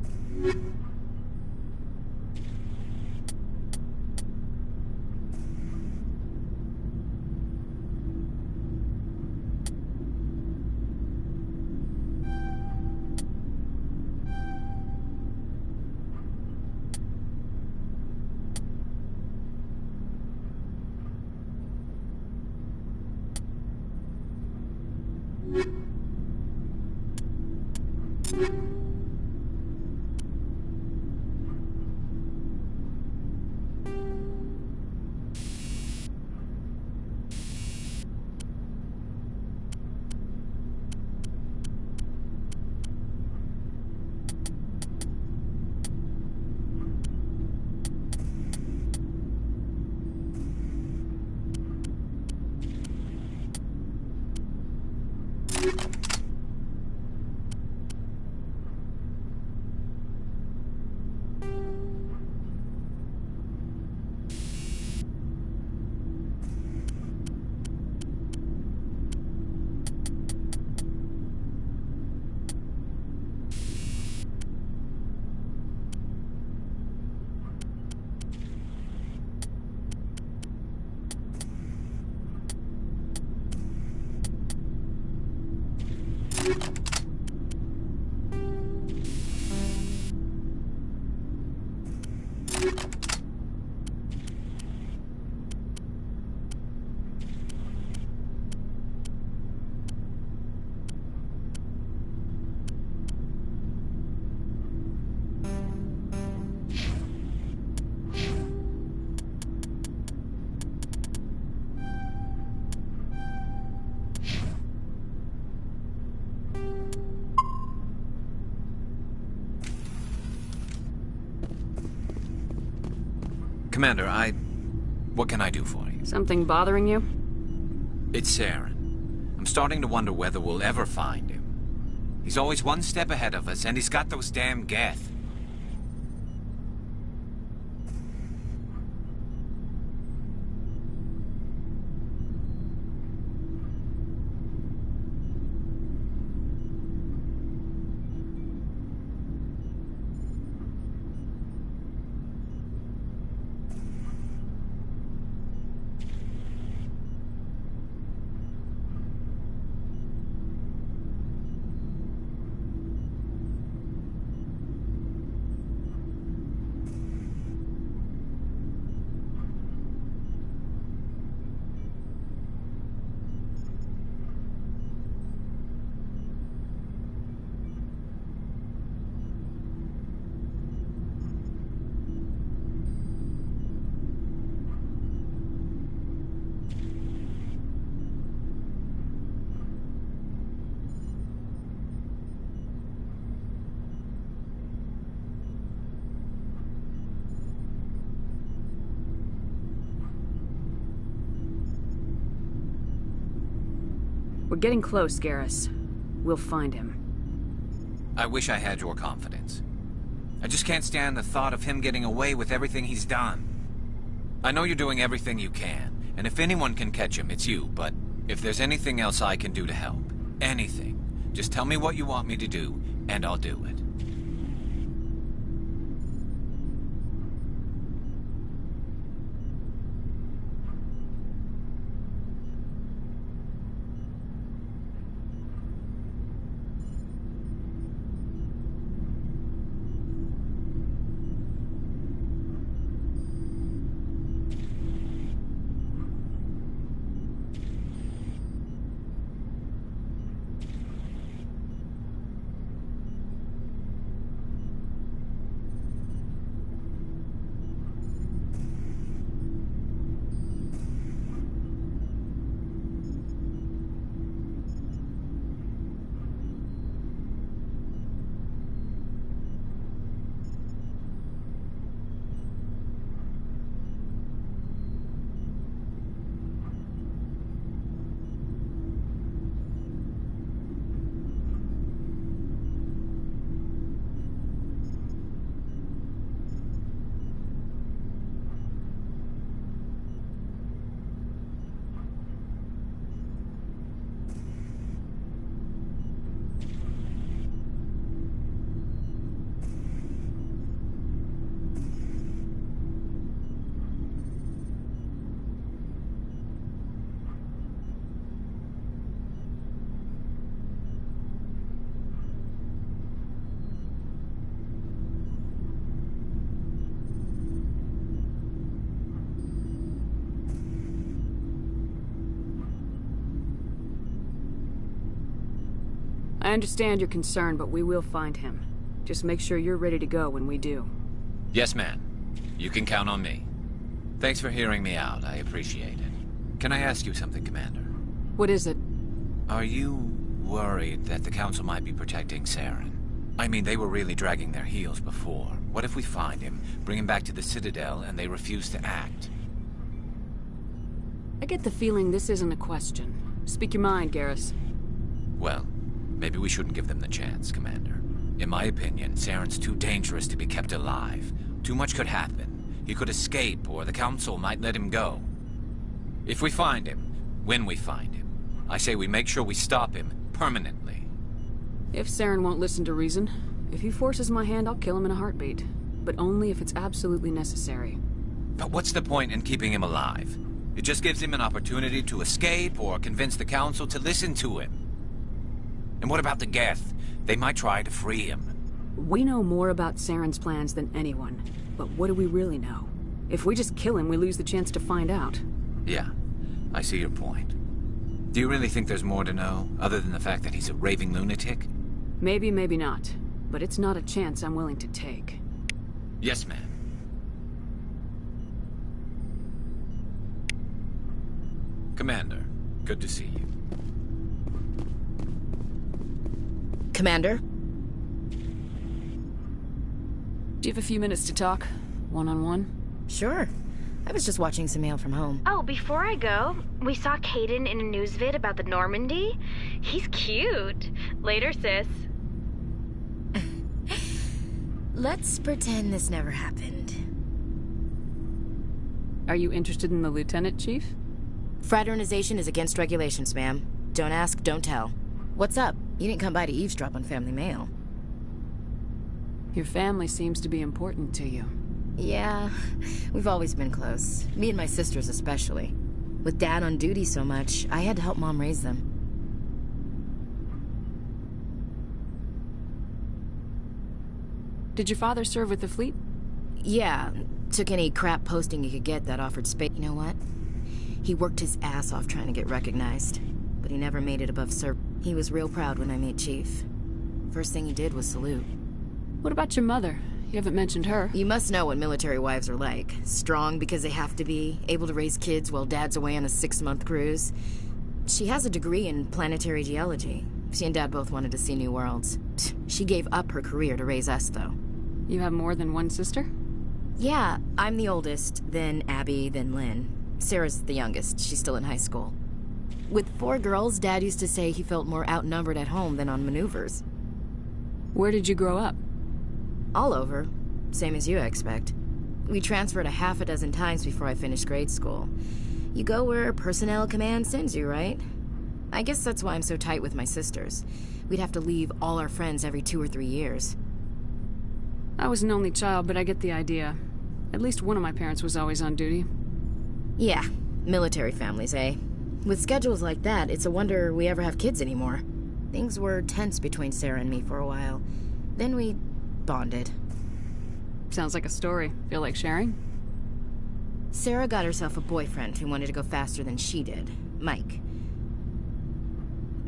Commander, what can I do for you? Something bothering you? It's Saren. I'm starting to wonder whether we'll ever find him. He's always one step ahead of us, and he's got those damn Geth. We're getting close, Garrus. We'll find him. I wish I had your confidence. I just can't stand the thought of him getting away with everything he's done. I know you're doing everything you can, and if anyone can catch him, it's you, but if there's anything else I can do to help, anything, just tell me what you want me to do, and I'll do it. I understand your concern, but we will find him. Just make sure you're ready to go when we do. Yes, ma'am. You can count on me. Thanks for hearing me out. I appreciate it. Can I ask you something, Commander? What is it? Are you worried that the Council might be protecting Saren? I mean, they were really dragging their heels before. What if we find him, bring him back to the Citadel, and they refuse to act? I get the feeling this isn't a question. Speak your mind, Garrus. Well, maybe we shouldn't give them the chance, Commander. In my opinion, Saren's too dangerous to be kept alive. Too much could happen. He could escape, or the Council might let him go. If we find him, when we find him, I say we make sure we stop him permanently. If Saren won't listen to reason, if he forces my hand, I'll kill him in a heartbeat. But only if it's absolutely necessary. But what's the point in keeping him alive? It just gives him an opportunity to escape or convince the Council to listen to him. And what about the Geth? They might try to free him. We know more about Saren's plans than anyone. But what do we really know? If we just kill him, we lose the chance to find out. Yeah, I see your point. Do you really think there's more to know, other than the fact that he's a raving lunatic? Maybe, maybe not. But it's not a chance I'm willing to take. Yes, ma'am. Commander, good to see you. Commander? Do you have a few minutes to talk? One-on-one? Sure. I was just watching some mail from home. Oh, before I go, we saw Caden in a news vid about the Normandy. He's cute. Later, sis. Let's pretend this never happened. Are you interested in the lieutenant, Chief? Fraternization is against regulations, ma'am. Don't ask, don't tell. What's up? You didn't come by to eavesdrop on family mail. Your family seems to be important to you. Yeah, we've always been close. Me and my sisters especially. With Dad on duty so much, I had to help Mom raise them. Did your father serve with the fleet? Yeah, took any crap posting he could get that offered space. You know what? He worked his ass off trying to get recognized, but he never made it above Sir. He was real proud when I made Chief. First thing he did was salute. What about your mother? You haven't mentioned her. You must know what military wives are like. Strong because they have to be, able to raise kids while Dad's away on a 6-month cruise. She has a degree in planetary geology. She and Dad both wanted to see new worlds. She gave up her career to raise us, though. You have more than one sister? Yeah, I'm the oldest, then Abby, then Lynn. Sarah's the youngest. She's still in high school. With 4 girls, Dad used to say he felt more outnumbered at home than on maneuvers. Where did you grow up? All over. Same as you, I expect. We transferred a half a dozen times before I finished grade school. You go where personnel command sends you, right? I guess that's why I'm so tight with my sisters. We'd have to leave all our friends every 2 or 3 years. I was an only child, but I get the idea. At least one of my parents was always on duty. Yeah, military families, eh? With schedules like that, it's a wonder we ever have kids anymore. Things were tense between Sarah and me for a while. Then we bonded. Sounds like a story. Feel like sharing? Sarah got herself a boyfriend who wanted to go faster than she did, Mike.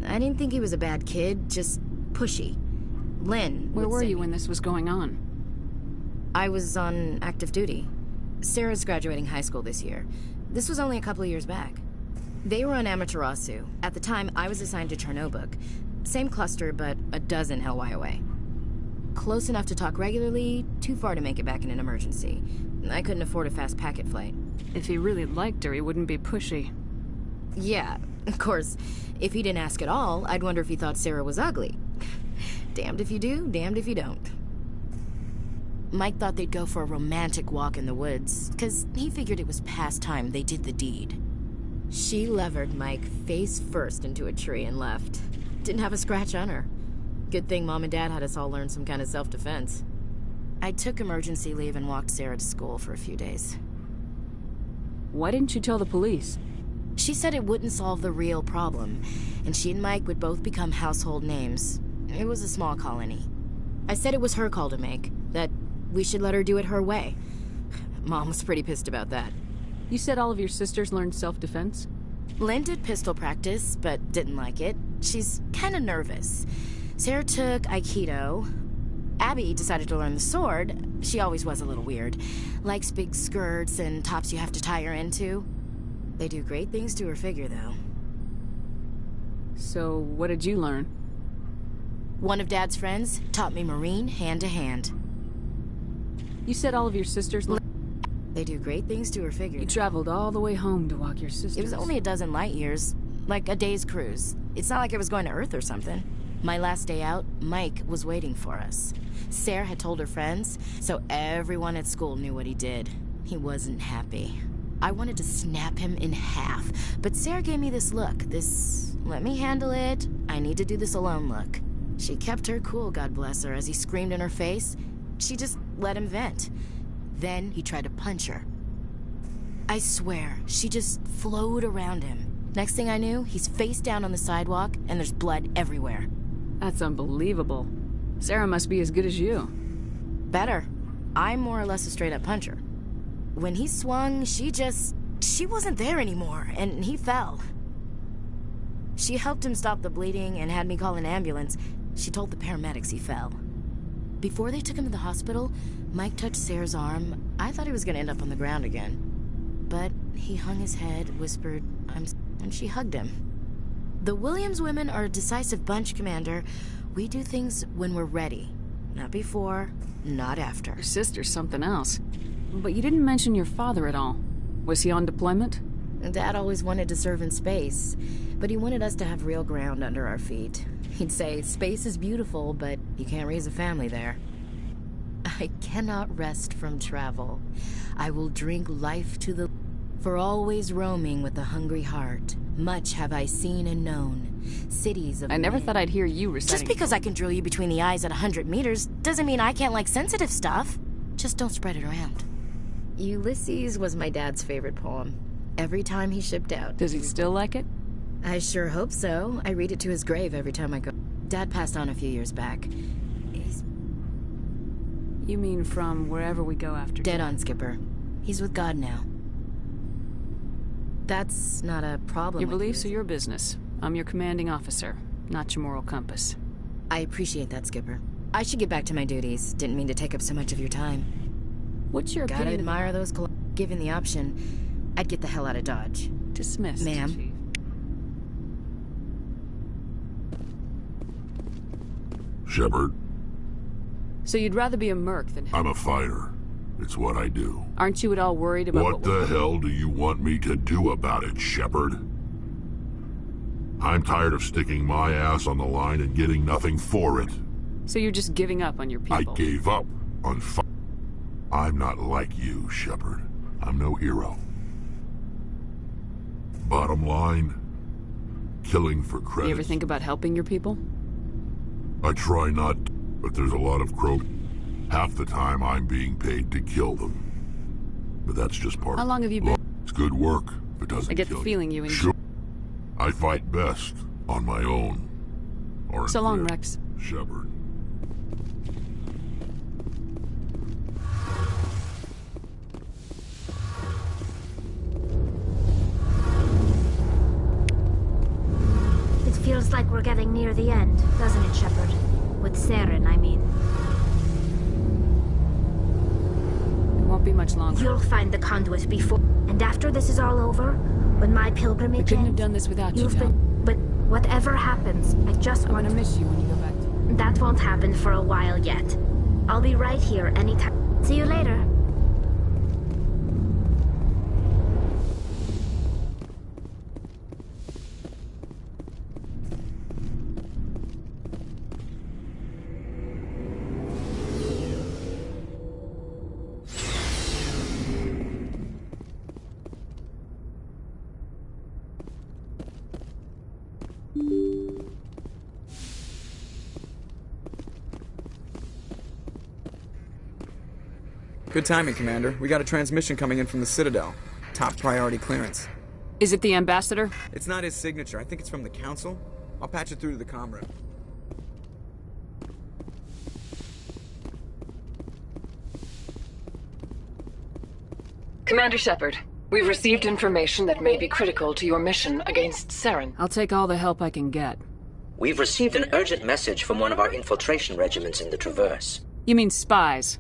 I didn't think he was a bad kid, just pushy. Lynn. Where were you when this was going on? I was on active duty. Sarah's graduating high school this year. This was only a couple of years back. They were on Amaterasu. At the time, I was assigned to Chernobog. Same cluster, but a dozen LY away. Close enough to talk regularly, too far to make it back in an emergency. I couldn't afford a fast packet flight. If he really liked her, he wouldn't be pushy. Yeah, of course. If he didn't ask at all, I'd wonder if he thought Sarah was ugly. Damned if you do, damned if you don't. Mike thought they'd go for a romantic walk in the woods, because he figured it was past time they did the deed. She levered Mike face first into a tree and left. Didn't have a scratch on her. Good thing Mom and Dad had us all learn some kind of self-defense. I took emergency leave and walked Sarah to school for a few days. Why didn't you tell the police? She said it wouldn't solve the real problem, and she and Mike would both become household names. It was a small colony. I said it was her call to make, that we should let her do it her way. Mom was pretty pissed about that. You said all of your sisters learned self-defense? Lynn did pistol practice, but didn't like it. She's kind of nervous. Sarah took Aikido. Abby decided to learn the sword. She always was a little weird. Likes big skirts and tops you have to tie her into. They do great things to her figure, though. So, what did you learn? One of Dad's friends taught me Marine hand to hand. You said all of your sisters... They do great things to her figure. You traveled all the way home to walk your sisters. It was only a dozen light years. Like a day's cruise. It's not like I was going to Earth or something. My last day out, Mike was waiting for us. Sarah had told her friends, so everyone at school knew what he did. He wasn't happy. I wanted to snap him in half, but Sarah gave me this look, this let me handle it, I need to do this alone look. She kept her cool, God bless her, as he screamed in her face. She just let him vent. Then he tried to punch her. I swear, she just flowed around him. Next thing I knew, he's face down on the sidewalk, and there's blood everywhere. That's unbelievable. Sarah must be as good as you. Better. I'm more or less a straight-up puncher. When he swung, she wasn't there anymore, and he fell. She helped him stop the bleeding and had me call an ambulance. She told the paramedics he fell. Before they took him to the hospital, Mike touched Sarah's arm. I thought he was gonna end up on the ground again. But he hung his head, whispered, and she hugged him. The Williams women are a decisive bunch, Commander. We do things when we're ready. Not before, not after. Your sister's something else. But you didn't mention your father at all. Was he on deployment? Dad always wanted to serve in space, but he wanted us to have real ground under our feet. He'd say, space is beautiful, but you can't raise a family there. I cannot rest from travel. I will drink life to the... For always roaming with a hungry heart. Much have I seen and known. Cities of... I never thought I'd hear you reciting... Just because I can drill you between the eyes at 100 meters doesn't mean I can't like sensitive stuff. Just don't spread it around. Ulysses was my dad's favorite poem. Every time he shipped out. Does he still like it? I sure hope so. I read it to his grave every time I go. Dad passed on a few years back. He's... You mean from wherever we go after? Dead on, Skipper. He's with God now. That's not a problem. Your beliefs are your business. I'm your commanding officer, not your moral compass. I appreciate that, Skipper. I should get back to my duties. Didn't mean to take up so much of your time. What's your Gotta opinion? admire those given the option, I'd get the hell out of Dodge. Dismissed. Ma'am. Shepard. So you'd rather be a merc than... I'm a fighter. It's what I do. Aren't you at all worried about what the hell do you want me to do about it, Shepard? I'm tired of sticking my ass on the line and getting nothing for it. So you're just giving up on your people? I gave up on I'm not like you, Shepard. I'm no hero. Bottom line, killing for credit. You ever think about helping your people? I try not, but there's a lot of croak. Half the time I'm being paid to kill them. But that's just part of it. How long have you been? It's good work, if it doesn't I get kill the feeling you enjoy. Sure. I fight best on my own. Or so long, Rex. Shepard. It feels like we're getting near the end, doesn't it, Shepard? With Saren, I mean. It won't be much longer. You'll find the conduit before... And after this is all over, when my pilgrimage We couldn't ends, have done this without you, you've Val. been... But whatever happens, I just want to miss you when you go back to... That won't happen for a while yet. I'll be right here anytime. See you later. Good timing, Commander. We got a transmission coming in from the Citadel. Top priority clearance. Is it the ambassador? It's not his signature. I think it's from the Council. I'll patch it through to the comm room. Commander Shepard, we've received information that may be critical to your mission against Saren. I'll take all the help I can get. We've received an urgent message from one of our infiltration regiments in the Traverse. You mean spies?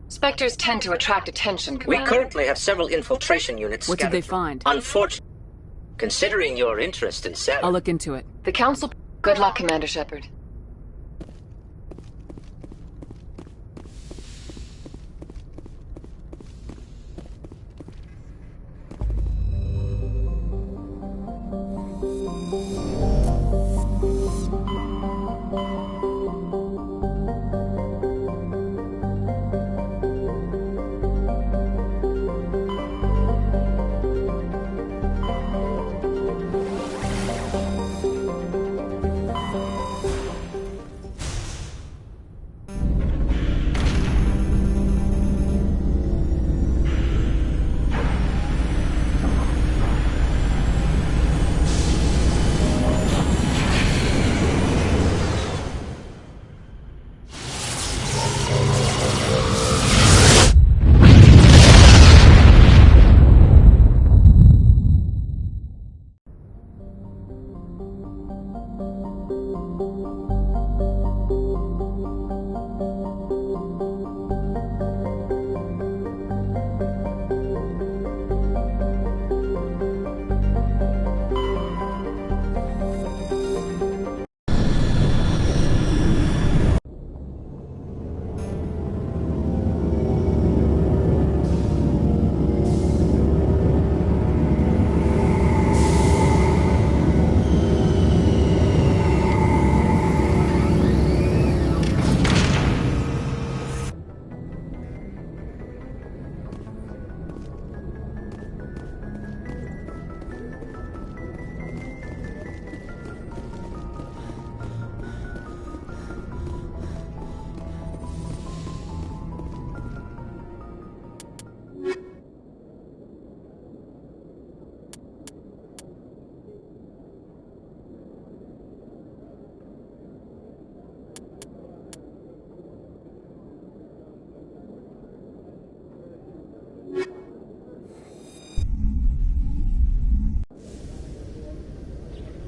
Spectres tend to attract attention, Commander. We currently have several infiltration units What did they scattered. find? Unfortunately, considering your interest in Saren... I'll look into it. The Council... Good luck, Commander Shepard.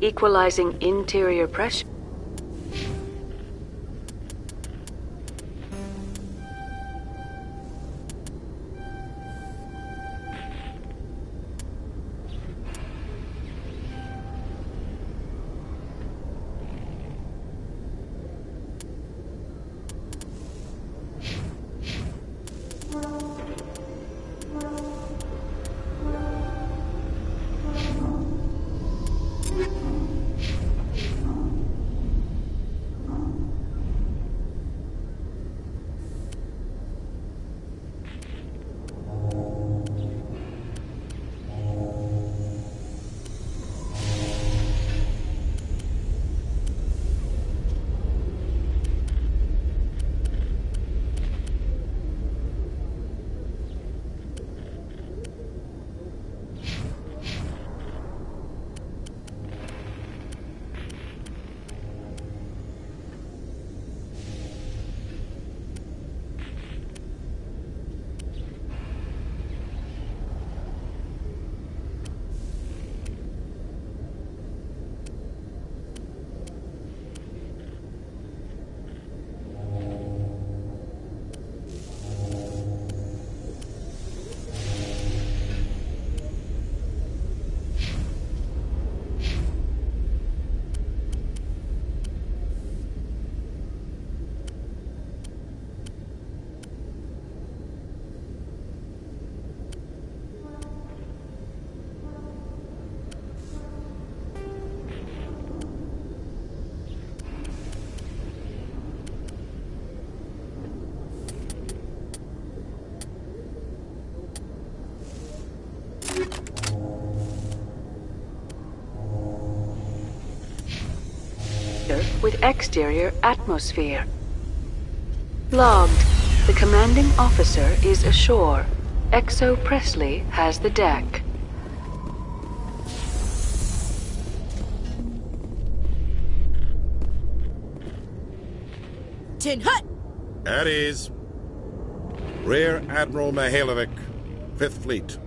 Equalizing interior pressure. With exterior atmosphere. Logged. The commanding officer is ashore. Exo Presley has the deck. Tin Hut! At ease. Rear Admiral Mihailovic, 5th Fleet.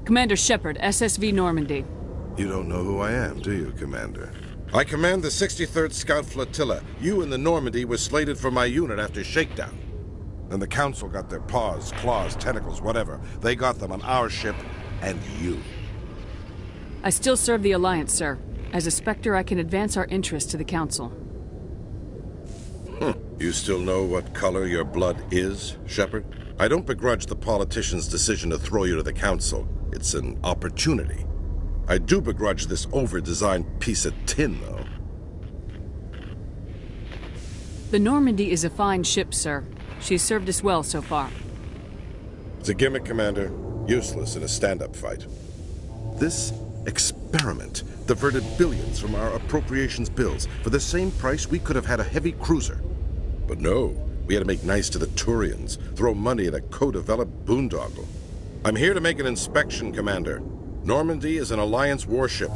Commander Shepard, SSV Normandy. You don't know who I am, do you, Commander? I command the 63rd Scout Flotilla. You and the Normandy were slated for my unit after shakedown. Then the Council got their paws, claws, tentacles, whatever. They got them on our ship, and you. I still serve the Alliance, sir. As a Spectre, I can advance our interests to the Council. You still know what color your blood is, Shepard? I don't begrudge the politician's decision to throw you to the Council. It's an opportunity. I do begrudge this over-designed piece of tin, though. The Normandy is a fine ship, sir. She's served us well so far. It's a gimmick, Commander. Useless in a stand-up fight. This experiment diverted billions from our appropriations bills. For the same price, we could have had a heavy cruiser. But no, we had to make nice to the Turians, throw money at a co-developed boondoggle. I'm here to make an inspection, Commander. Normandy is an Alliance warship.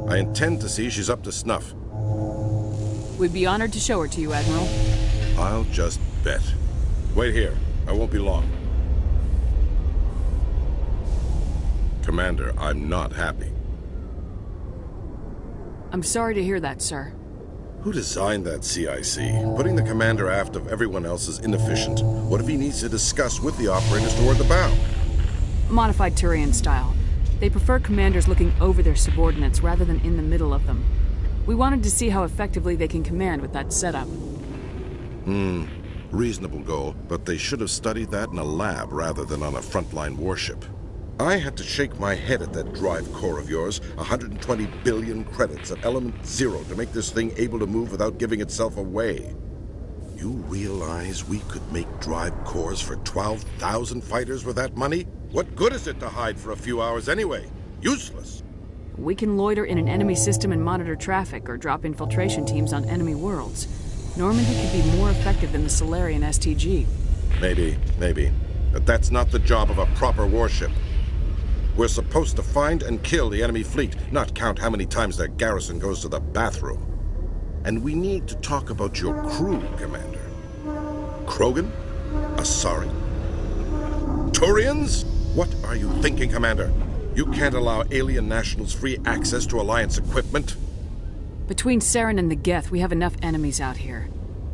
I intend to see she's up to snuff. We'd be honored to show her to you, Admiral. I'll just bet. Wait here. I won't be long. Commander, I'm not happy. I'm sorry to hear that, sir. Who designed that CIC? Putting the commander aft of everyone else is inefficient. What if he needs to discuss with the operators toward the bow? Modified Turian style. They prefer commanders looking over their subordinates rather than in the middle of them. We wanted to see how effectively they can command with that setup. Reasonable goal, but they should have studied that in a lab rather than on a frontline warship. I had to shake my head at that drive core of yours. 120 billion credits at element 0 to make this thing able to move without giving itself away. You realize we could make drive cores for 12,000 fighters with that money? What good is it to hide for a few hours anyway? Useless. We can loiter in an enemy system and monitor traffic or drop infiltration teams on enemy worlds. Normandy could be more effective than the Solarian STG. Maybe. But that's not the job of a proper warship. We're supposed to find and kill the enemy fleet, not count how many times their garrison goes to the bathroom. And we need to talk about your crew, Commander. Krogan? Asari? Turians? What are you thinking, Commander? You can't allow alien nationals free access to Alliance equipment? Between Saren and the Geth, we have enough enemies out here.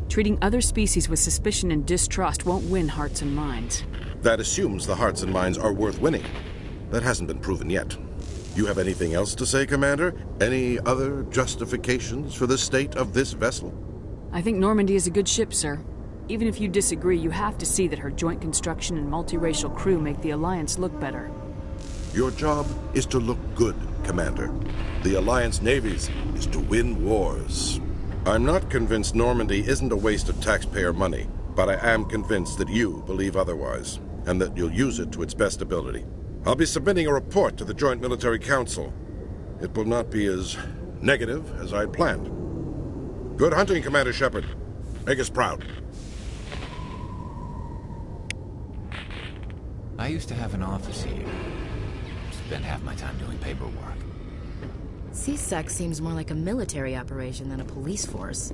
Treating other species with suspicion and distrust won't win hearts and minds. That assumes the hearts and minds are worth winning. That hasn't been proven yet. You have anything else to say, Commander? Any other justifications for the state of this vessel? I think Normandy is a good ship, sir. Even if you disagree, you have to see that her joint construction and multiracial crew make the Alliance look better. Your job is to look good, Commander. The Alliance navies is to win wars. I'm not convinced Normandy isn't a waste of taxpayer money, but I am convinced that you believe otherwise, and that you'll use it to its best ability. I'll be submitting a report to the Joint Military Council. It will not be as negative as I'd planned. Good hunting, Commander Shepard. Make us proud. I used to have an office here. Spent half my time doing paperwork. CSEC seems more like a military operation than a police force.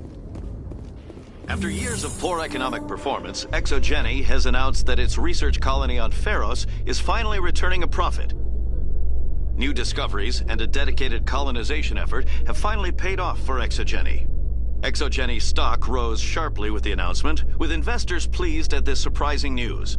After years of poor economic performance, ExoGeni has announced that its research colony on Feros is finally returning a profit. New discoveries and a dedicated colonization effort have finally paid off for ExoGeni. ExoGeni's stock rose sharply with the announcement, with investors pleased at this surprising news.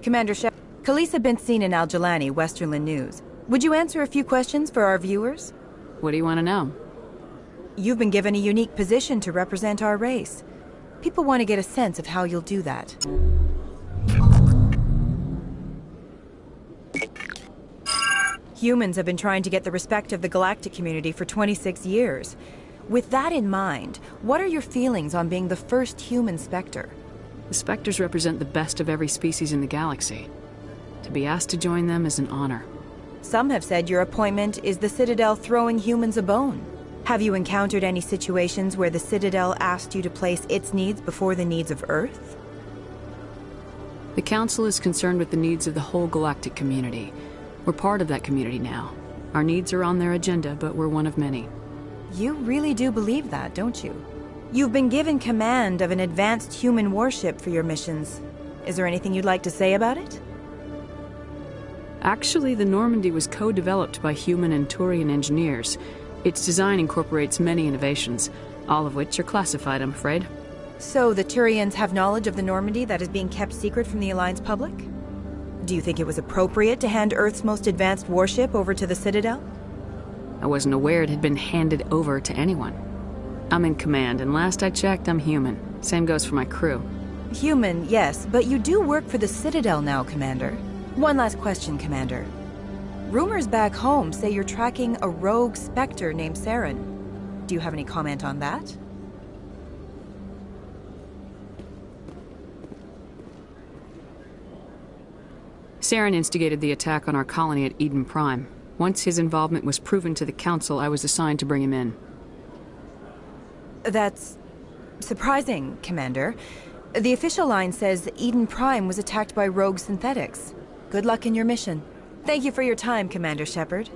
Commander Shepard, Khalees had been seen in Al-Jalani, Westerland News. Would you answer a few questions for our viewers? What do you want to know? You've been given a unique position to represent our race. People want to get a sense of how you'll do that. Humans have been trying to get the respect of the galactic community for 26 years. With that in mind, what are your feelings on being the first human Spectre? The Spectres represent the best of every species in the galaxy. To be asked to join them is an honor. Some have said your appointment is the Citadel throwing humans a bone. Have you encountered any situations where the Citadel asked you to place its needs before the needs of Earth? The Council is concerned with the needs of the whole galactic community. We're part of that community now. Our needs are on their agenda, but we're one of many. You really do believe that, don't you? You've been given command of an advanced human warship for your missions. Is there anything you'd like to say about it? Actually, the Normandy was co-developed by human and Turian engineers. Its design incorporates many innovations, all of which are classified, I'm afraid. So the Turians have knowledge of the Normandy that is being kept secret from the Alliance public? Do you think it was appropriate to hand Earth's most advanced warship over to the Citadel? I wasn't aware it had been handed over to anyone. I'm in command, and last I checked, I'm human. Same goes for my crew. Human, yes, but you do work for the Citadel now, Commander. One last question, Commander. Rumors back home say you're tracking a rogue Spectre named Saren. Do you have any comment on that? Saren instigated the attack on our colony at Eden Prime. Once his involvement was proven to the Council, I was assigned to bring him in. That's surprising, Commander. The official line says Eden Prime was attacked by rogue synthetics. Good luck in your mission. Thank you for your time, Commander Shepard.